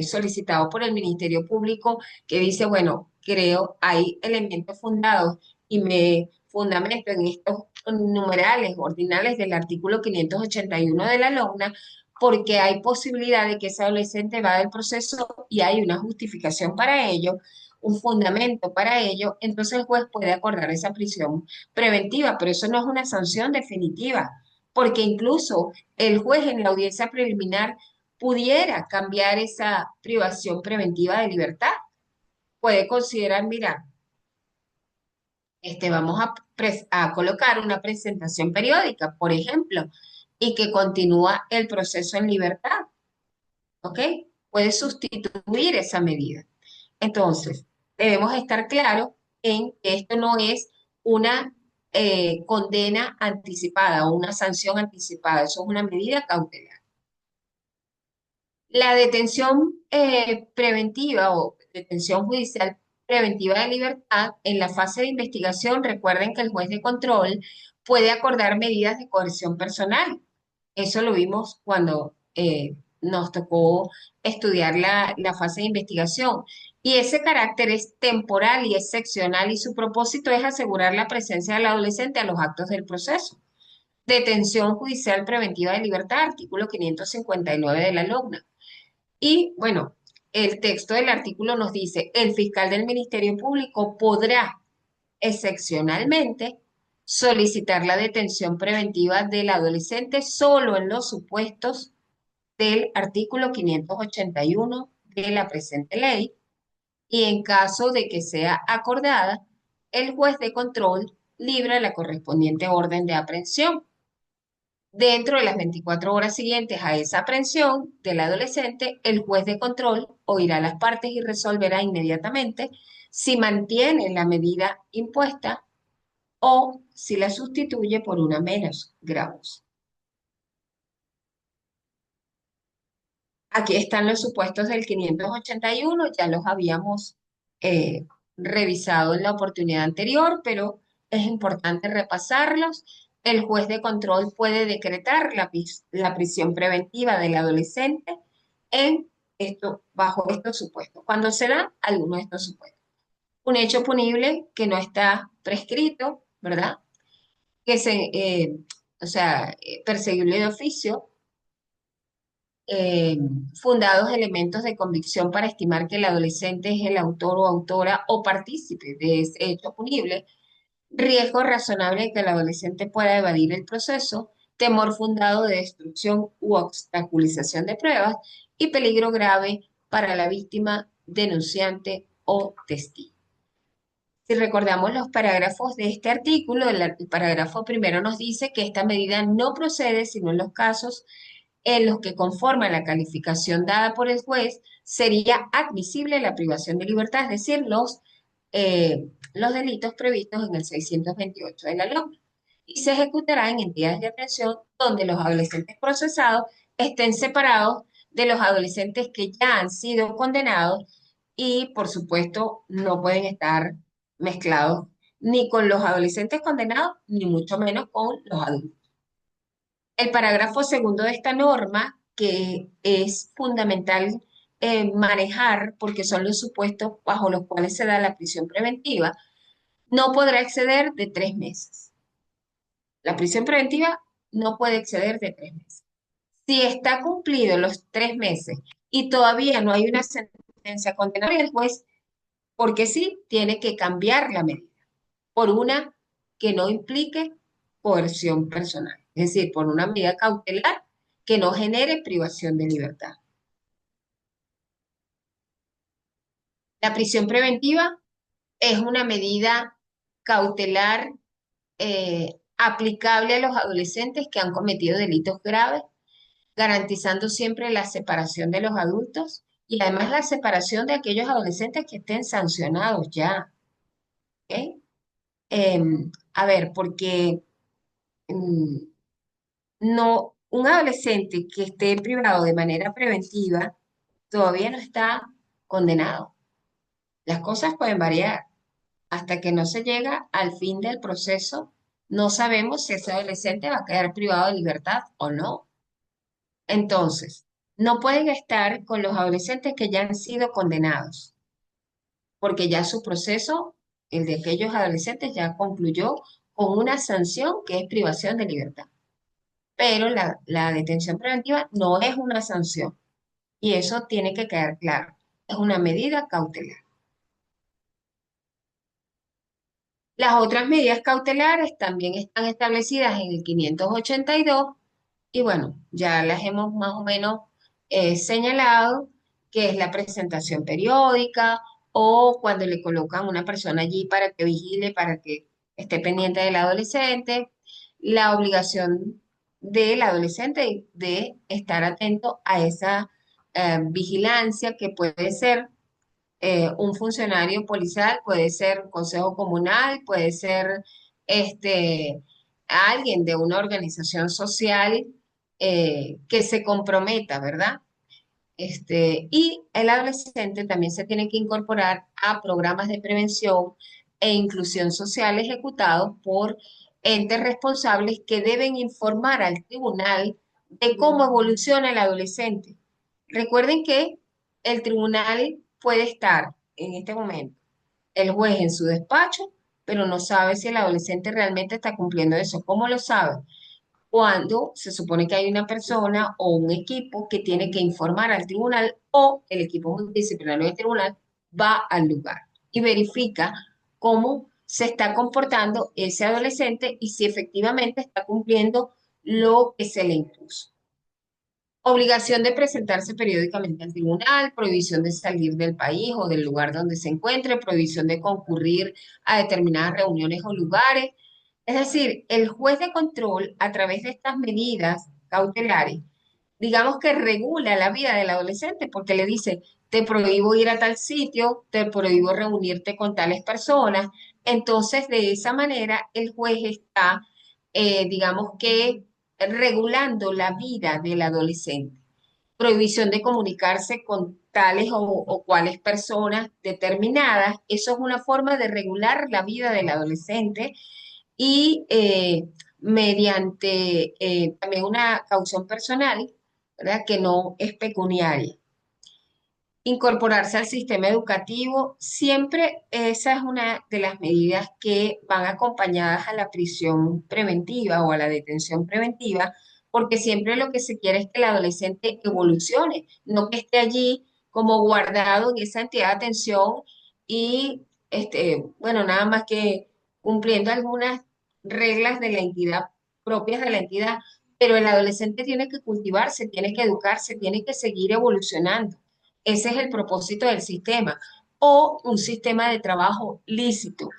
solicitado por el Ministerio Público que dice, bueno, creo hay elementos fundados y me fundamento en estos numerales ordinales del artículo 581 de la LOGNA porque hay posibilidad de que ese adolescente va del proceso y hay una justificación para ello, un fundamento para ello, entonces el juez puede acordar esa prisión preventiva, pero eso no es una sanción definitiva, porque incluso el juez en la audiencia preliminar pudiera cambiar esa privación preventiva de libertad. Puede considerar, mira, vamos a colocar una presentación periódica, por ejemplo, y que continúa el proceso en libertad. ¿Ok? Puede sustituir esa medida. Entonces, debemos estar claros en que esto no es una condena anticipada o una sanción anticipada, eso es una medida cautelar. La detención preventiva o detención judicial preventiva de libertad, en la fase de investigación, recuerden que el juez de control puede acordar medidas de coerción personal. Eso lo vimos cuando nos tocó estudiar la fase de investigación. Y ese carácter es temporal y excepcional y su propósito es asegurar la presencia del adolescente a los actos del proceso. Detención judicial preventiva de libertad, artículo 559 de la LOGNA. Y bueno, el texto del artículo nos dice, el fiscal del Ministerio Público podrá excepcionalmente solicitar la detención preventiva del adolescente solo en los supuestos del artículo 581 de la presente ley y en caso de que sea acordada, el juez de control libra la correspondiente orden de aprehensión. Dentro de las 24 horas siguientes a esa aprehensión del adolescente, el juez de control oirá a las partes y resolverá inmediatamente si mantiene la medida impuesta o si la sustituye por una menos gravosa. Aquí están los supuestos del 581, ya los habíamos eh, revisado en la oportunidad anterior, pero es importante repasarlos. El juez de control puede decretar la prisión preventiva del adolescente bajo estos supuestos, cuando se da alguno de estos supuestos. Un hecho punible que no está prescrito, ¿verdad? O sea, perseguible de oficio, eh, fundados elementos de convicción para estimar que el adolescente es el autor o autora o partícipe de ese hecho punible, riesgo razonable de que el adolescente pueda evadir el proceso, temor fundado de destrucción u obstaculización de pruebas y peligro grave para la víctima, denunciante o testigo. Si recordamos los parágrafos de este artículo, el parágrafo primero nos dice que esta medida no procede sino en los casos en los que conforman la calificación dada por el juez, sería admisible la privación de libertad, es decir, los delitos previstos en el 628 de la LOM. Y se ejecutará en entidades de atención donde los adolescentes procesados estén separados de los adolescentes que ya han sido condenados y, por supuesto, no pueden estar mezclados ni con los adolescentes condenados, ni mucho menos con los adultos. El parágrafo segundo de esta norma, que es fundamental manejar porque son los supuestos bajo los cuales se da la prisión preventiva, no podrá exceder de 3 meses. La prisión preventiva no puede exceder de 3 meses. Si está cumplido los 3 meses y todavía no hay una sentencia condenatoria, el juez, porque sí, tiene que cambiar la medida por una que no implique coerción personal, es decir, por una medida cautelar que no genere privación de libertad. La prisión preventiva es una medida cautelar aplicable a los adolescentes que han cometido delitos graves, garantizando siempre la separación de los adultos y además la separación de aquellos adolescentes que estén sancionados ya. ¿Ok? A ver, porque mm, no, un adolescente que esté privado de manera preventiva todavía no está condenado. Las cosas pueden variar. Hasta que no se llega al fin del proceso, no sabemos si ese adolescente va a quedar privado de libertad o no. Entonces, no pueden estar con los adolescentes que ya han sido condenados, porque ya su proceso, el de aquellos adolescentes, ya concluyó con una sanción que es privación de libertad. Pero la detención preventiva no es una sanción y eso tiene que quedar claro. Es una medida cautelar. Las otras medidas cautelares también están establecidas en el 582 y bueno, ya las hemos más o menos señalado, que es la presentación periódica o cuando le colocan una persona allí para que vigile, para que esté pendiente del adolescente, la obligación del adolescente de estar atento a esa vigilancia que puede ser un funcionario policial, puede ser un consejo comunal, puede ser alguien de una organización social que se comprometa, ¿verdad? Y el adolescente también se tiene que incorporar a programas de prevención e inclusión social ejecutados por entes responsables que deben informar al tribunal de cómo evoluciona el adolescente. Recuerden que el tribunal puede estar en este momento, el juez en su despacho, pero no sabe si el adolescente realmente está cumpliendo eso. ¿Cómo lo sabe? Cuando se supone que hay una persona o un equipo que tiene que informar al tribunal o el equipo multidisciplinario del tribunal va al lugar y verifica cómo se está comportando ese adolescente y si efectivamente está cumpliendo lo que se le impuso. Obligación de presentarse periódicamente al tribunal, prohibición de salir del país o del lugar donde se encuentre, prohibición de concurrir a determinadas reuniones o lugares. Es decir, el juez de control, a través de estas medidas cautelares, digamos que regula la vida del adolescente porque le dice, te prohíbo ir a tal sitio, te prohíbo reunirte con tales personas. Entonces, de esa manera, el juez está, digamos que, regulando la vida del adolescente. prohibición de comunicarse con tales o cuales personas determinadas. Eso es una forma de regular la vida del adolescente y mediante también una caución personal, ¿verdad? Que no es pecuniaria. Incorporarse al sistema educativo, siempre esa es una de las medidas que van acompañadas a la prisión preventiva o a la detención preventiva, porque siempre lo que se quiere es que el adolescente evolucione, no que esté allí como guardado en esa entidad de atención y, bueno, nada más que cumpliendo algunas reglas de la entidad, propias de la entidad, pero el adolescente tiene que cultivarse, tiene que educarse, tiene que seguir evolucionando. Ese es el propósito del sistema. O un sistema de trabajo lícito,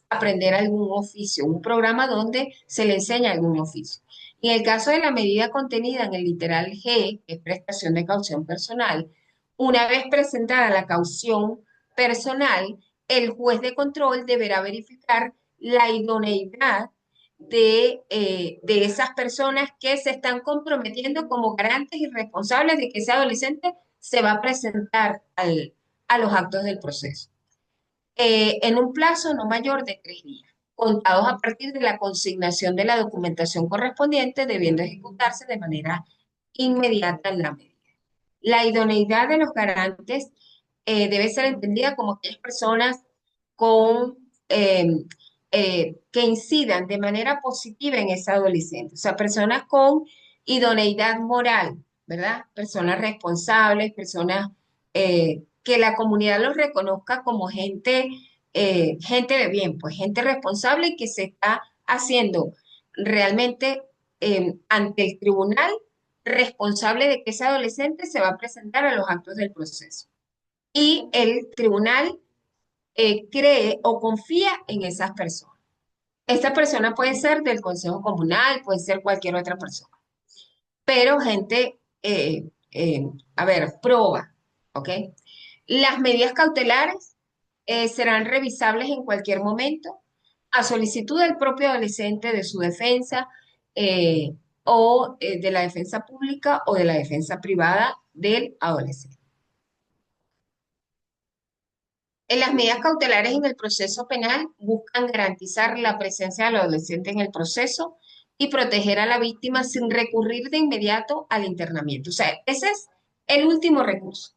aprender algún oficio, un programa donde se le enseña algún oficio. Y en el caso de la medida contenida en el literal G, que es prestación de caución personal, una vez presentada la caución personal, el juez de control deberá verificar la idoneidad de esas personas que se están comprometiendo como garantes y responsables de que ese adolescente se va a presentar a los actos del proceso en un plazo no mayor de 3 días, contados a partir de la consignación de la documentación correspondiente, debiendo ejecutarse de manera inmediata en la medida. La idoneidad de los garantes debe ser entendida como aquellas personas con, eh, que incidan de manera positiva en ese adolescente, o sea, personas con idoneidad moral, ¿verdad? Personas responsables, personas que la comunidad los reconozca como gente, gente de bien, pues gente responsable y que se está haciendo realmente ante el tribunal responsable de que ese adolescente se va a presentar a los actos del proceso. Y el tribunal cree o confía en esas personas. Esta persona puede ser del Consejo Comunal, puede ser cualquier otra persona, pero gente, a ver, proba, ¿ok? Las medidas cautelares serán revisables en cualquier momento a solicitud del propio adolescente, de su defensa o de la defensa pública o de la defensa privada del adolescente. En las medidas cautelares en el proceso penal buscan garantizar la presencia del adolescente en el proceso y proteger a la víctima sin recurrir de inmediato al internamiento. O sea, ese es el último recurso,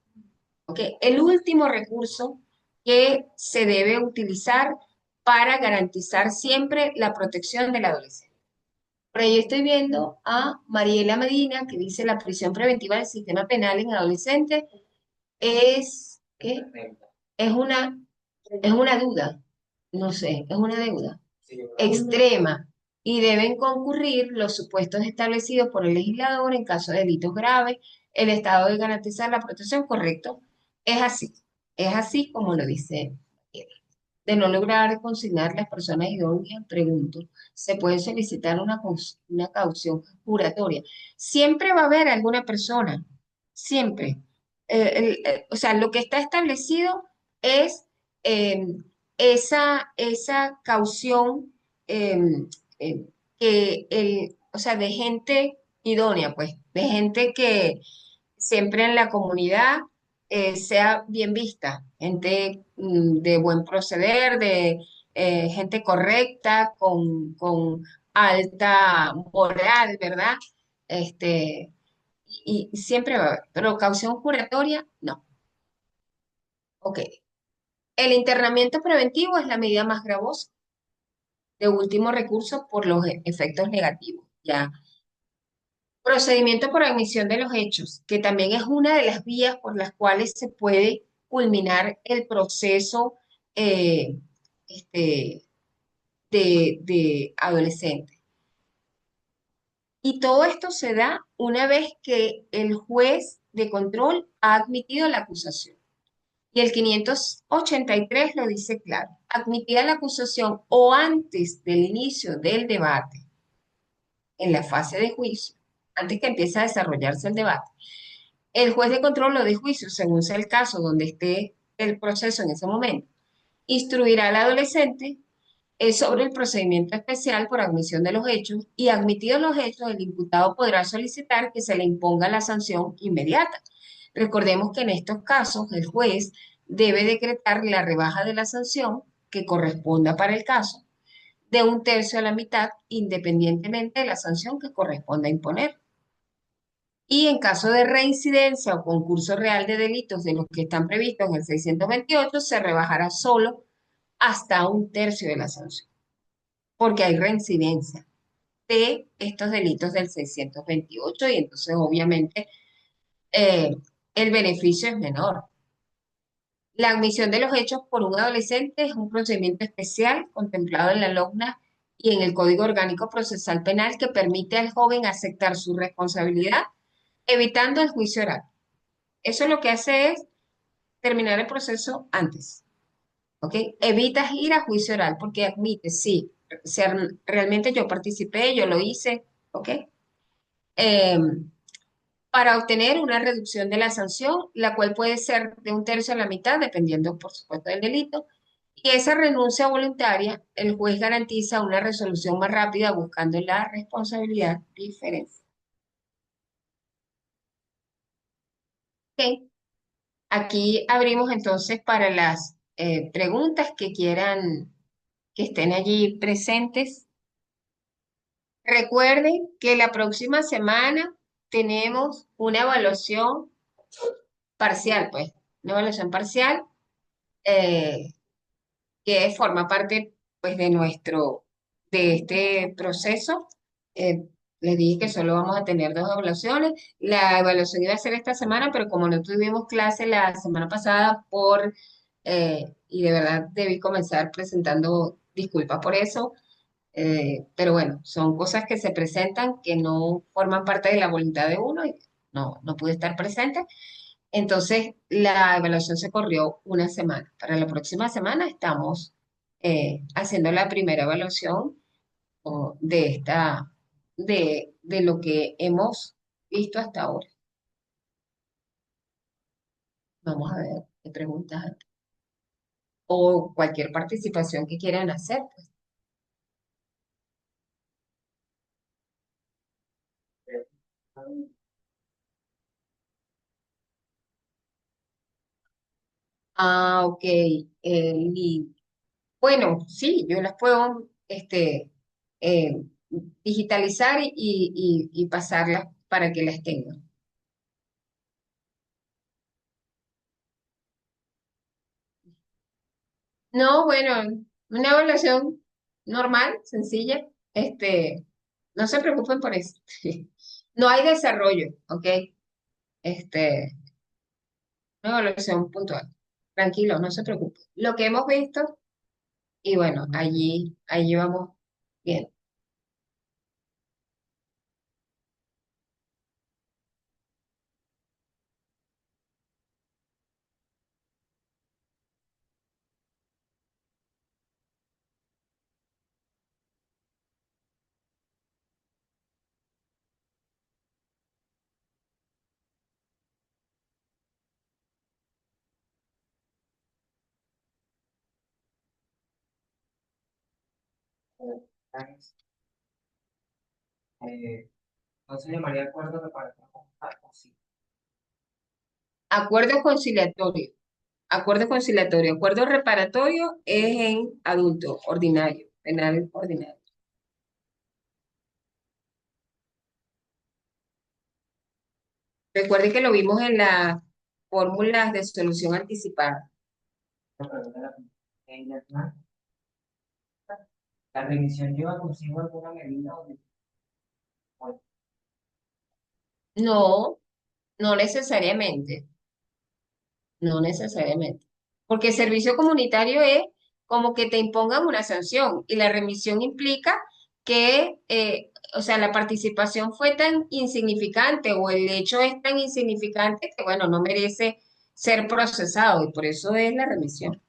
¿ok? El último recurso que se debe utilizar para garantizar siempre la protección del adolescente. Por ahí estoy viendo a Mariela Medina que dice la prisión preventiva del sistema penal en adolescentes es, ¿qué? Es una es una duda, no sé, es una deuda extrema y deben concurrir los supuestos establecidos por el legislador en caso de delitos graves. El Estado debe garantizar la protección, correcto. Es así como lo dice. De no lograr consignar las personas idóneas, pregunto, se puede solicitar una caución juratoria. Siempre va a haber alguna persona, siempre. O sea, lo que está establecido es eh, esa caución eh, o sea, de gente idónea, pues, de gente que siempre en la comunidad sea bien vista, gente de buen proceder, de gente correcta, con alta moral, ¿verdad? Este, y siempre va a haber, pero caución juratoria, no. Ok. El internamiento preventivo es la medida más gravosa de último recurso por los efectos negativos, ¿ya? Procedimiento por admisión de los hechos, que también es una de las vías por las cuales se puede culminar el proceso eh, este, de adolescente. Y todo esto se da una vez que el juez de control ha admitido la acusación. Y el 583 lo dice claro, admitida la acusación o antes del inicio del debate, en la fase de juicio, antes que empiece a desarrollarse el debate, el juez de control o de juicio, según sea el caso donde esté el proceso en ese momento, instruirá al adolescente es sobre el procedimiento especial por admisión de los hechos y admitidos los hechos, el imputado podrá solicitar que se le imponga la sanción inmediata. Recordemos que en estos casos el juez debe decretar la rebaja de la sanción que corresponda para el caso de un tercio a la mitad, independientemente de la sanción que corresponda imponer. Y en caso de reincidencia o concurso real de delitos de los que están previstos en el 628, se rebajará solo hasta un tercio de la sanción, porque hay reincidencia de estos delitos del 628 y entonces obviamente eh, el beneficio es menor. La admisión de los hechos por un adolescente es un procedimiento especial contemplado en la LOGNA y en el Código Orgánico Procesal Penal que permite al joven aceptar su responsabilidad, evitando el juicio oral. Eso lo que hace es terminar el proceso antes, ¿ok? Evitas ir a juicio oral porque admite, sí, realmente yo participé, yo lo hice, ¿ok? Eh, para obtener una reducción de la sanción, la cual puede ser de un tercio a la mitad, dependiendo, por supuesto, del delito. Y esa renuncia voluntaria, el juez garantiza una resolución más rápida buscando la responsabilidad diferencial. Ok, aquí abrimos entonces para las preguntas que quieran que estén allí presentes. Recuerden que la próxima semana tenemos una evaluación parcial, pues, una evaluación parcial eh, que forma parte, pues, de este proceso. Les dije que solo vamos a tener dos evaluaciones. La evaluación iba a ser esta semana, pero como no tuvimos clase la semana pasada y de verdad debí comenzar presentando disculpas por eso, pero bueno, son cosas que se presentan que no forman parte de la voluntad de uno y no pude estar presente. Entonces, la evaluación se corrió una semana. Para la próxima semana estamos haciendo la primera evaluación de de lo que hemos visto hasta ahora. Vamos a ver qué preguntas hay. O cualquier participación que quieran hacer, pues. Ah, ok. Y bueno, sí, yo las puedo eh, digitalizar y pasarlas para que las tengan. No, bueno, una evaluación normal, sencilla. No se preocupen por eso. No hay desarrollo, ¿ok? Este, una evaluación puntual. Tranquilo, no se preocupen. Lo que hemos visto, y bueno, allí vamos bien. Acuerdo conciliatorio. Acuerdo conciliatorio. Acuerdo reparatorio es en adulto ordinario, penal ordinario. Recuerde que lo vimos en las fórmulas de solución anticipada. No, no necesariamente, no necesariamente. Porque servicio comunitario es como que te impongan una sanción y la remisión implica que, o sea, la participación fue tan insignificante o el hecho es tan insignificante que, bueno, no merece ser procesado y por eso es la remisión.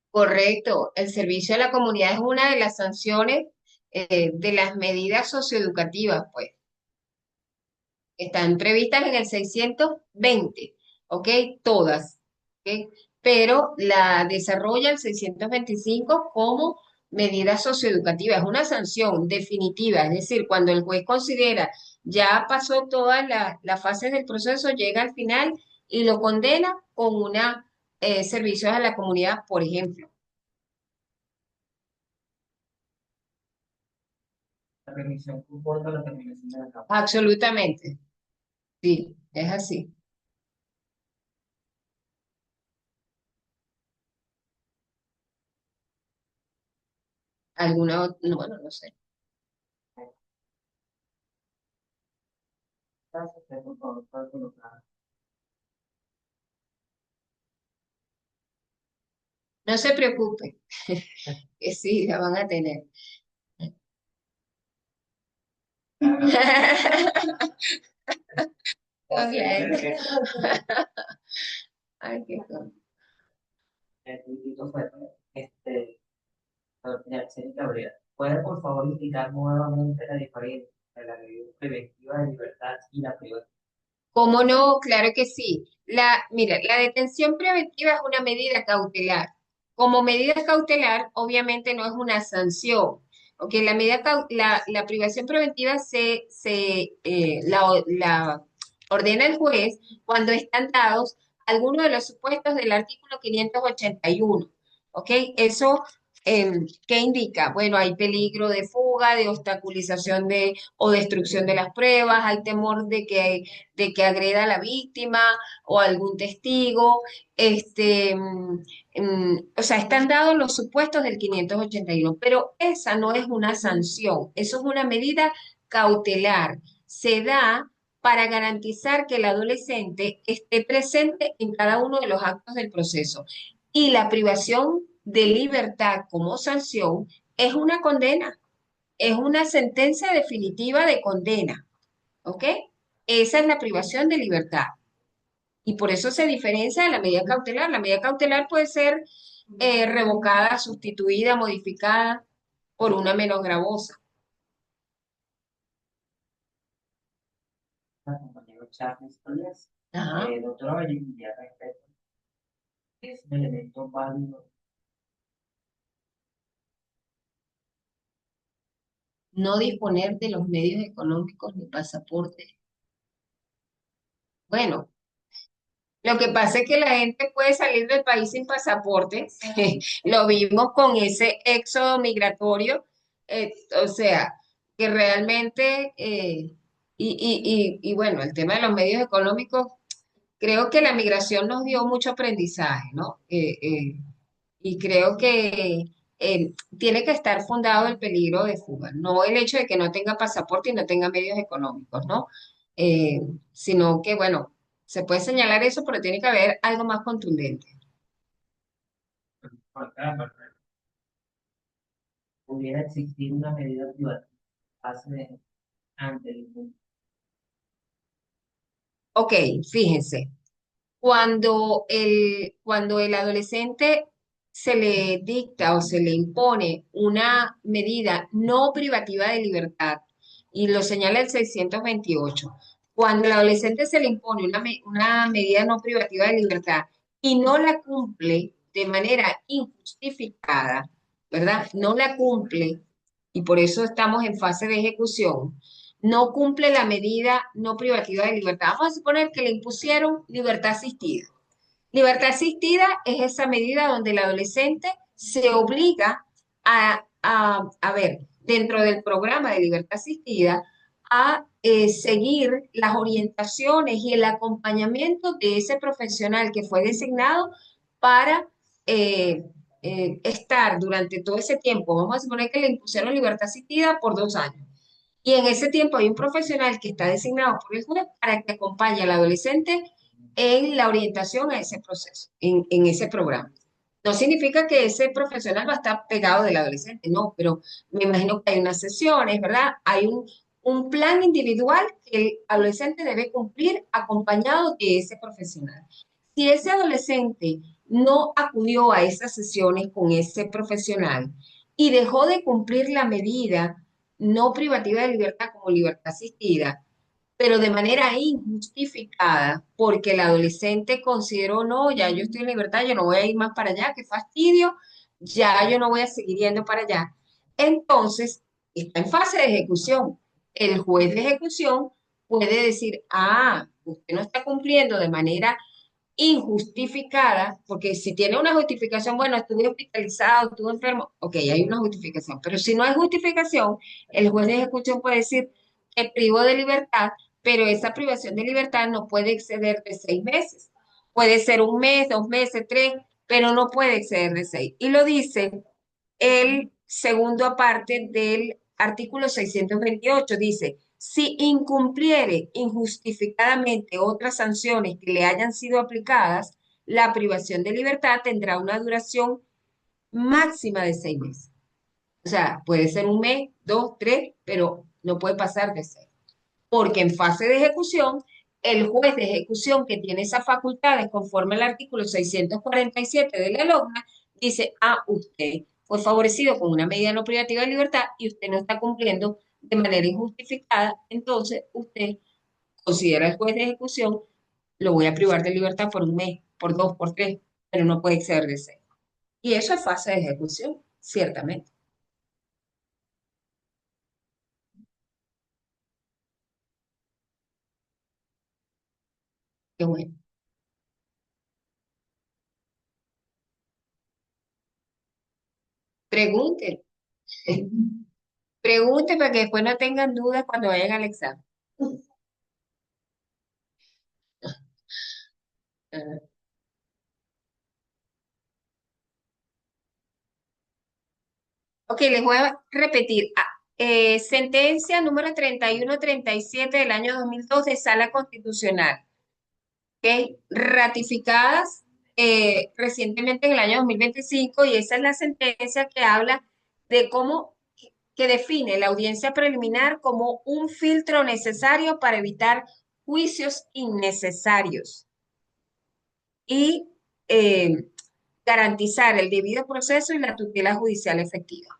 Correcto, el servicio a la comunidad es una de las sanciones de las medidas socioeducativas, pues. Están previstas en el 620, ¿ok? Todas, ¿ok? Pero la desarrolla el 625 como medida socioeducativa. Es una sanción definitiva, es decir, cuando el juez considera ya pasó todas las fases del proceso, llega al final y lo condena con una servicios a la comunidad, por ejemplo. La remisión comporta la terminación de la causa. Absolutamente, sí, es así. ¿Alguna otra? No, bueno, no sé. No se preocupe, que sí, la van a tener. Ok. Ay, qué cosa. Este, doña Araceli Cabrera, ¿puede por favor indicar nuevamente la diferencia entre la medida preventiva de libertad y la privativa? ¿Cómo no? Claro que sí. Mira, la detención preventiva es una medida cautelar. Como medida cautelar, obviamente no es una sanción. Ok, la privación preventiva la ordena el juez cuando están dados algunos de los supuestos del artículo 581. Ok, eso, ¿qué indica? Bueno, hay peligro de fuga, de obstaculización o destrucción de las pruebas, hay temor de que agreda a la víctima o algún testigo. O sea, están dados los supuestos del 581, pero esa no es una sanción, eso es una medida cautelar. Se da para garantizar que el adolescente esté presente en cada uno de los actos del proceso. Y la privación de libertad como sanción es una condena, es una sentencia definitiva de condena. ¿Ok? Esa es la privación de libertad. Y por eso se diferencia de la medida cautelar. La medida cautelar puede ser revocada, sustituida, modificada por una menos gravosa. La compañera Charles Díaz, ajá, doctora Vallejo, respecto es un elemento válido. No disponer de los medios económicos ni pasaporte. Bueno, lo que pasa es que la gente puede salir del país sin pasaporte. Lo vimos con ese éxodo migratorio. O sea, que realmente, y bueno, el tema de los medios económicos, creo que la migración nos dio mucho aprendizaje, ¿no? Y creo que tiene que estar fundado el peligro de fuga, no el hecho de que no tenga pasaporte y no tenga medios económicos, ¿no? Eh, Sino que, bueno, se puede señalar eso, pero tiene que haber algo más contundente. Pudiera existir una medida privativa ante el... Ok, fíjense. Cuando el adolescente se le dicta o se le impone una medida no privativa de libertad, y lo señala el 628, cuando al adolescente se le impone una medida no privativa de libertad y no la cumple de manera injustificada, ¿verdad? No la cumple, y por eso estamos en fase de ejecución, no cumple la medida no privativa de libertad. Vamos a suponer que le impusieron libertad asistida. Libertad asistida es esa medida donde el adolescente se obliga a ver, dentro del programa de libertad asistida, a seguir las orientaciones y el acompañamiento de ese profesional que fue designado para eh, estar durante todo ese tiempo. Vamos a suponer que le impusieron libertad asistida por 2 años. Y en ese tiempo hay un profesional que está designado por el juez para que acompañe al adolescente en la orientación a ese proceso, en ese programa. No significa que ese profesional va a estar pegado del adolescente, no, pero me imagino que hay unas sesiones, ¿verdad? Hay un plan individual que el adolescente debe cumplir acompañado de ese profesional. Si ese adolescente no acudió a esas sesiones con ese profesional y dejó de cumplir la medida no privativa de libertad como libertad asistida, pero de manera injustificada, porque el adolescente consideró, no, ya yo estoy en libertad, yo no voy a ir más para allá, qué fastidio, ya yo no voy a seguir yendo para allá. Entonces, está en fase de ejecución. El juez de ejecución puede decir, ah, usted no está cumpliendo de manera injustificada, porque si tiene una justificación, bueno, estuve hospitalizado, estuve enfermo, ok, hay una justificación, pero si no hay justificación, el juez de ejecución puede decir que privó de libertad, pero esa privación de libertad no puede exceder de 6 meses. Puede ser un mes, 2 meses, 3, pero no puede exceder de 6. Y lo dice el segundo aparte del artículo 628, dice, si incumpliere injustificadamente otras sanciones que le hayan sido aplicadas, la privación de libertad tendrá una duración máxima de 6 meses. O sea, puede ser un mes, 2, 3, pero no puede pasar de 6. Porque en fase de ejecución, el juez de ejecución que tiene esas facultades conforme al artículo 647 de la LOGNA, dice, ah, usted fue favorecido con una medida no privativa de libertad y usted no está cumpliendo de manera injustificada, entonces usted considera el juez de ejecución, lo voy a privar de libertad por un mes, por 2, por 3, pero no puede exceder de 6. Y eso es fase de ejecución, ciertamente. Qué bueno. Pregunte, pregunte para que después no tengan dudas cuando vayan al examen. Ah, ok, les voy a repetir. Sentencia número 3137 del año 2002 de Sala Constitucional, ¿ok? Ratificadas recientemente en el año 2025 y esa es la sentencia que habla de cómo, que define la audiencia preliminar como un filtro necesario para evitar juicios innecesarios y eh, garantizar el debido proceso y la tutela judicial efectiva.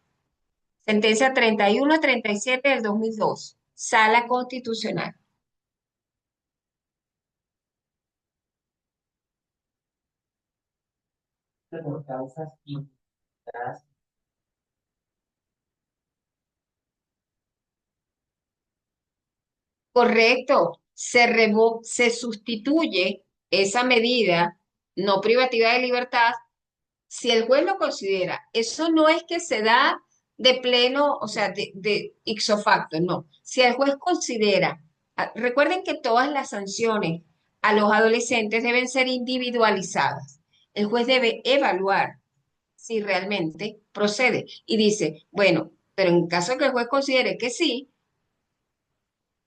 Sentencia 3137 del 2002, Sala Constitucional. Por causas injustificadas. Correcto, se sustituye esa medida no privativa de libertad si el juez lo considera. Eso no es que se da de pleno, o sea, de ipso facto, no. Si el juez considera, recuerden que todas las sanciones a los adolescentes deben ser individualizadas. El juez debe evaluar si realmente procede y dice, bueno, pero en caso que el juez considere que sí,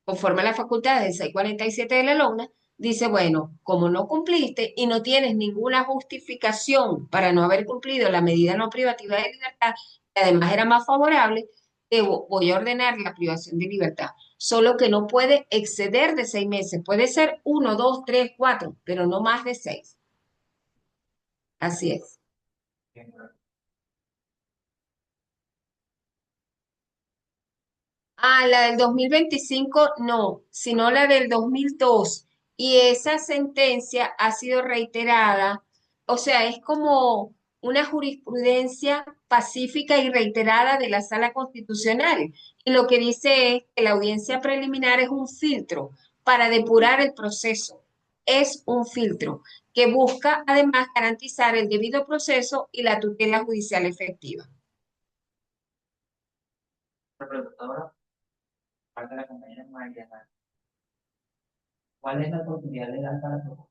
conforme a las facultades del 647 de la LOGNA, dice, bueno, como no cumpliste y no tienes ninguna justificación para no haber cumplido la medida no privativa de libertad, que además era más favorable, voy a ordenar la privación de libertad. Solo que no puede exceder de 6 meses. Puede ser 1, 2, 3, 4, pero no más de 6. Así es. Ah, la del 2025 no, sino la del 2002. Y esa sentencia ha sido reiterada, o sea, es como una jurisprudencia pacífica y reiterada de la Sala Constitucional. Y lo que dice es que la audiencia preliminar es un filtro para depurar el proceso. Es un filtro que busca además garantizar el debido proceso y la tutela judicial efectiva. La preguntadora, parte de la compañera María, ¿cuál es la oportunidad legal para proponer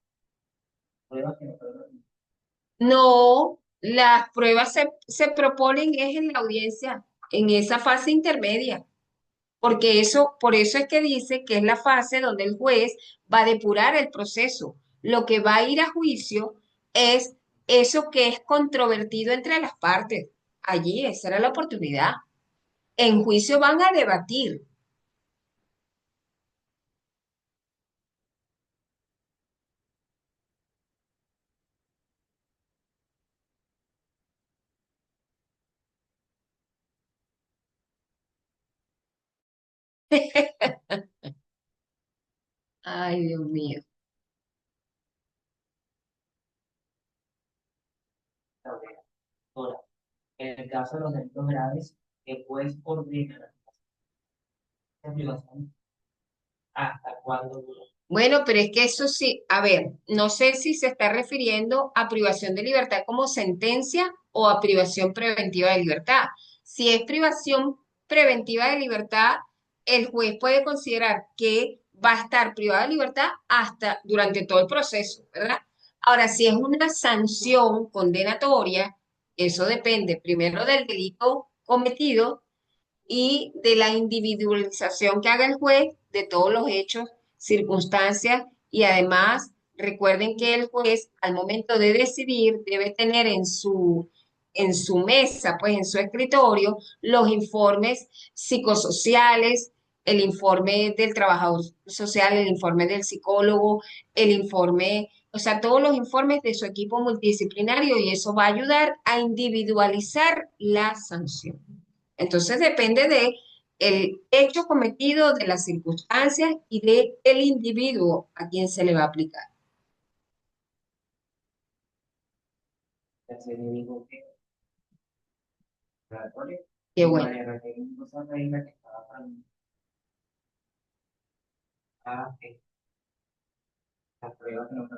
pruebas que no pueden? No, las pruebas se proponen es en la audiencia, en esa fase intermedia, porque eso, por eso es que dice que es la fase donde el juez va a depurar el proceso, Lo que va a ir a juicio es eso que es controvertido entre las partes. Allí, esa era la oportunidad. En juicio van a debatir. Ay, Dios mío. Ahora, en el caso de los delitos graves, el juez ordena la privación hasta cuándo dura. Bueno, pero es que eso sí, a ver, no sé si se está refiriendo a privación de libertad como sentencia o a privación preventiva de libertad. Si es privación preventiva de libertad, el juez puede considerar que va a estar privado de libertad hasta durante todo el proceso, ¿verdad? Ahora, si es una sanción condenatoria, eso depende primero del delito cometido y de la individualización que haga el juez de todos los hechos, circunstancias y además recuerden que el juez al momento de decidir debe tener en su mesa, pues en su escritorio, los informes psicosociales, el informe del trabajador social, el informe del psicólogo, el informe, o sea, todos los informes de su equipo multidisciplinario y eso va a ayudar a individualizar la sanción. Entonces depende de el hecho cometido, de las circunstancias y de el individuo a quien se le va a aplicar. Ya se le dijo que la pone Qué y bueno. María Raquel incluso reina que estaba para la prueba que nos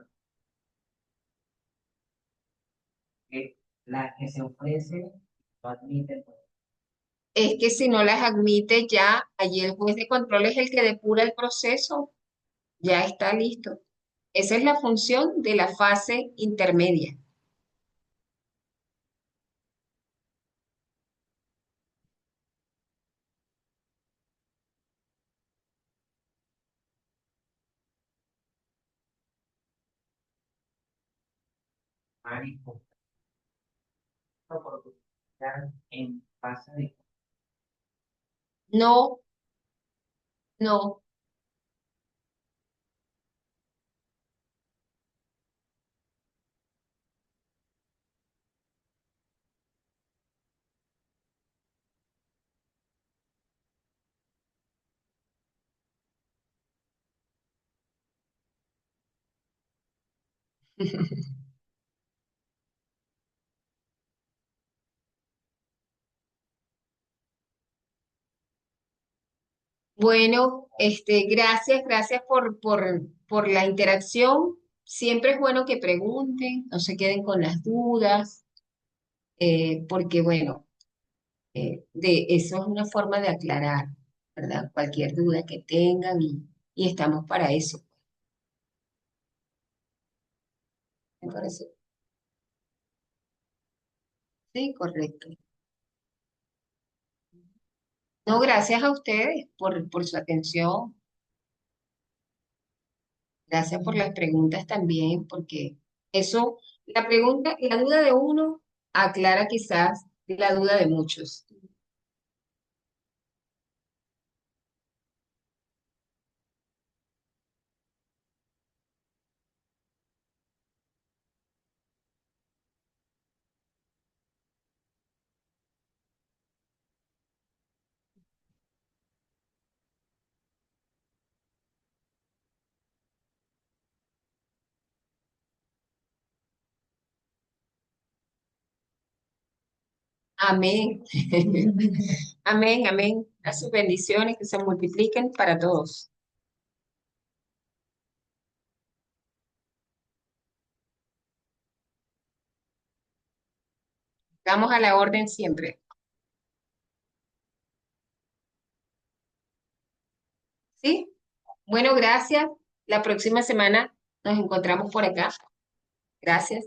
que las que se ofrecen no admiten, pues, Es que si no las admite ya, allí el juez de control es el que depura el proceso, ya está listo. Esa es la función de la fase intermedia. manifestar oportunidad en fase de No, no. Bueno, gracias por la interacción. Siempre es bueno que pregunten, no se queden con las dudas, porque bueno, de eso es una forma de aclarar, ¿verdad? Cualquier duda que tengan y estamos para eso. Me parece. Sí, correcto. No, gracias a ustedes por su atención. Gracias por las preguntas también, porque eso, la pregunta, la duda de uno aclara quizás la duda de muchos. Amén. Amén, amén. A sus bendiciones que se multipliquen para todos. Estamos a la orden siempre. ¿Sí? Bueno, gracias. La próxima semana nos encontramos por acá. Gracias.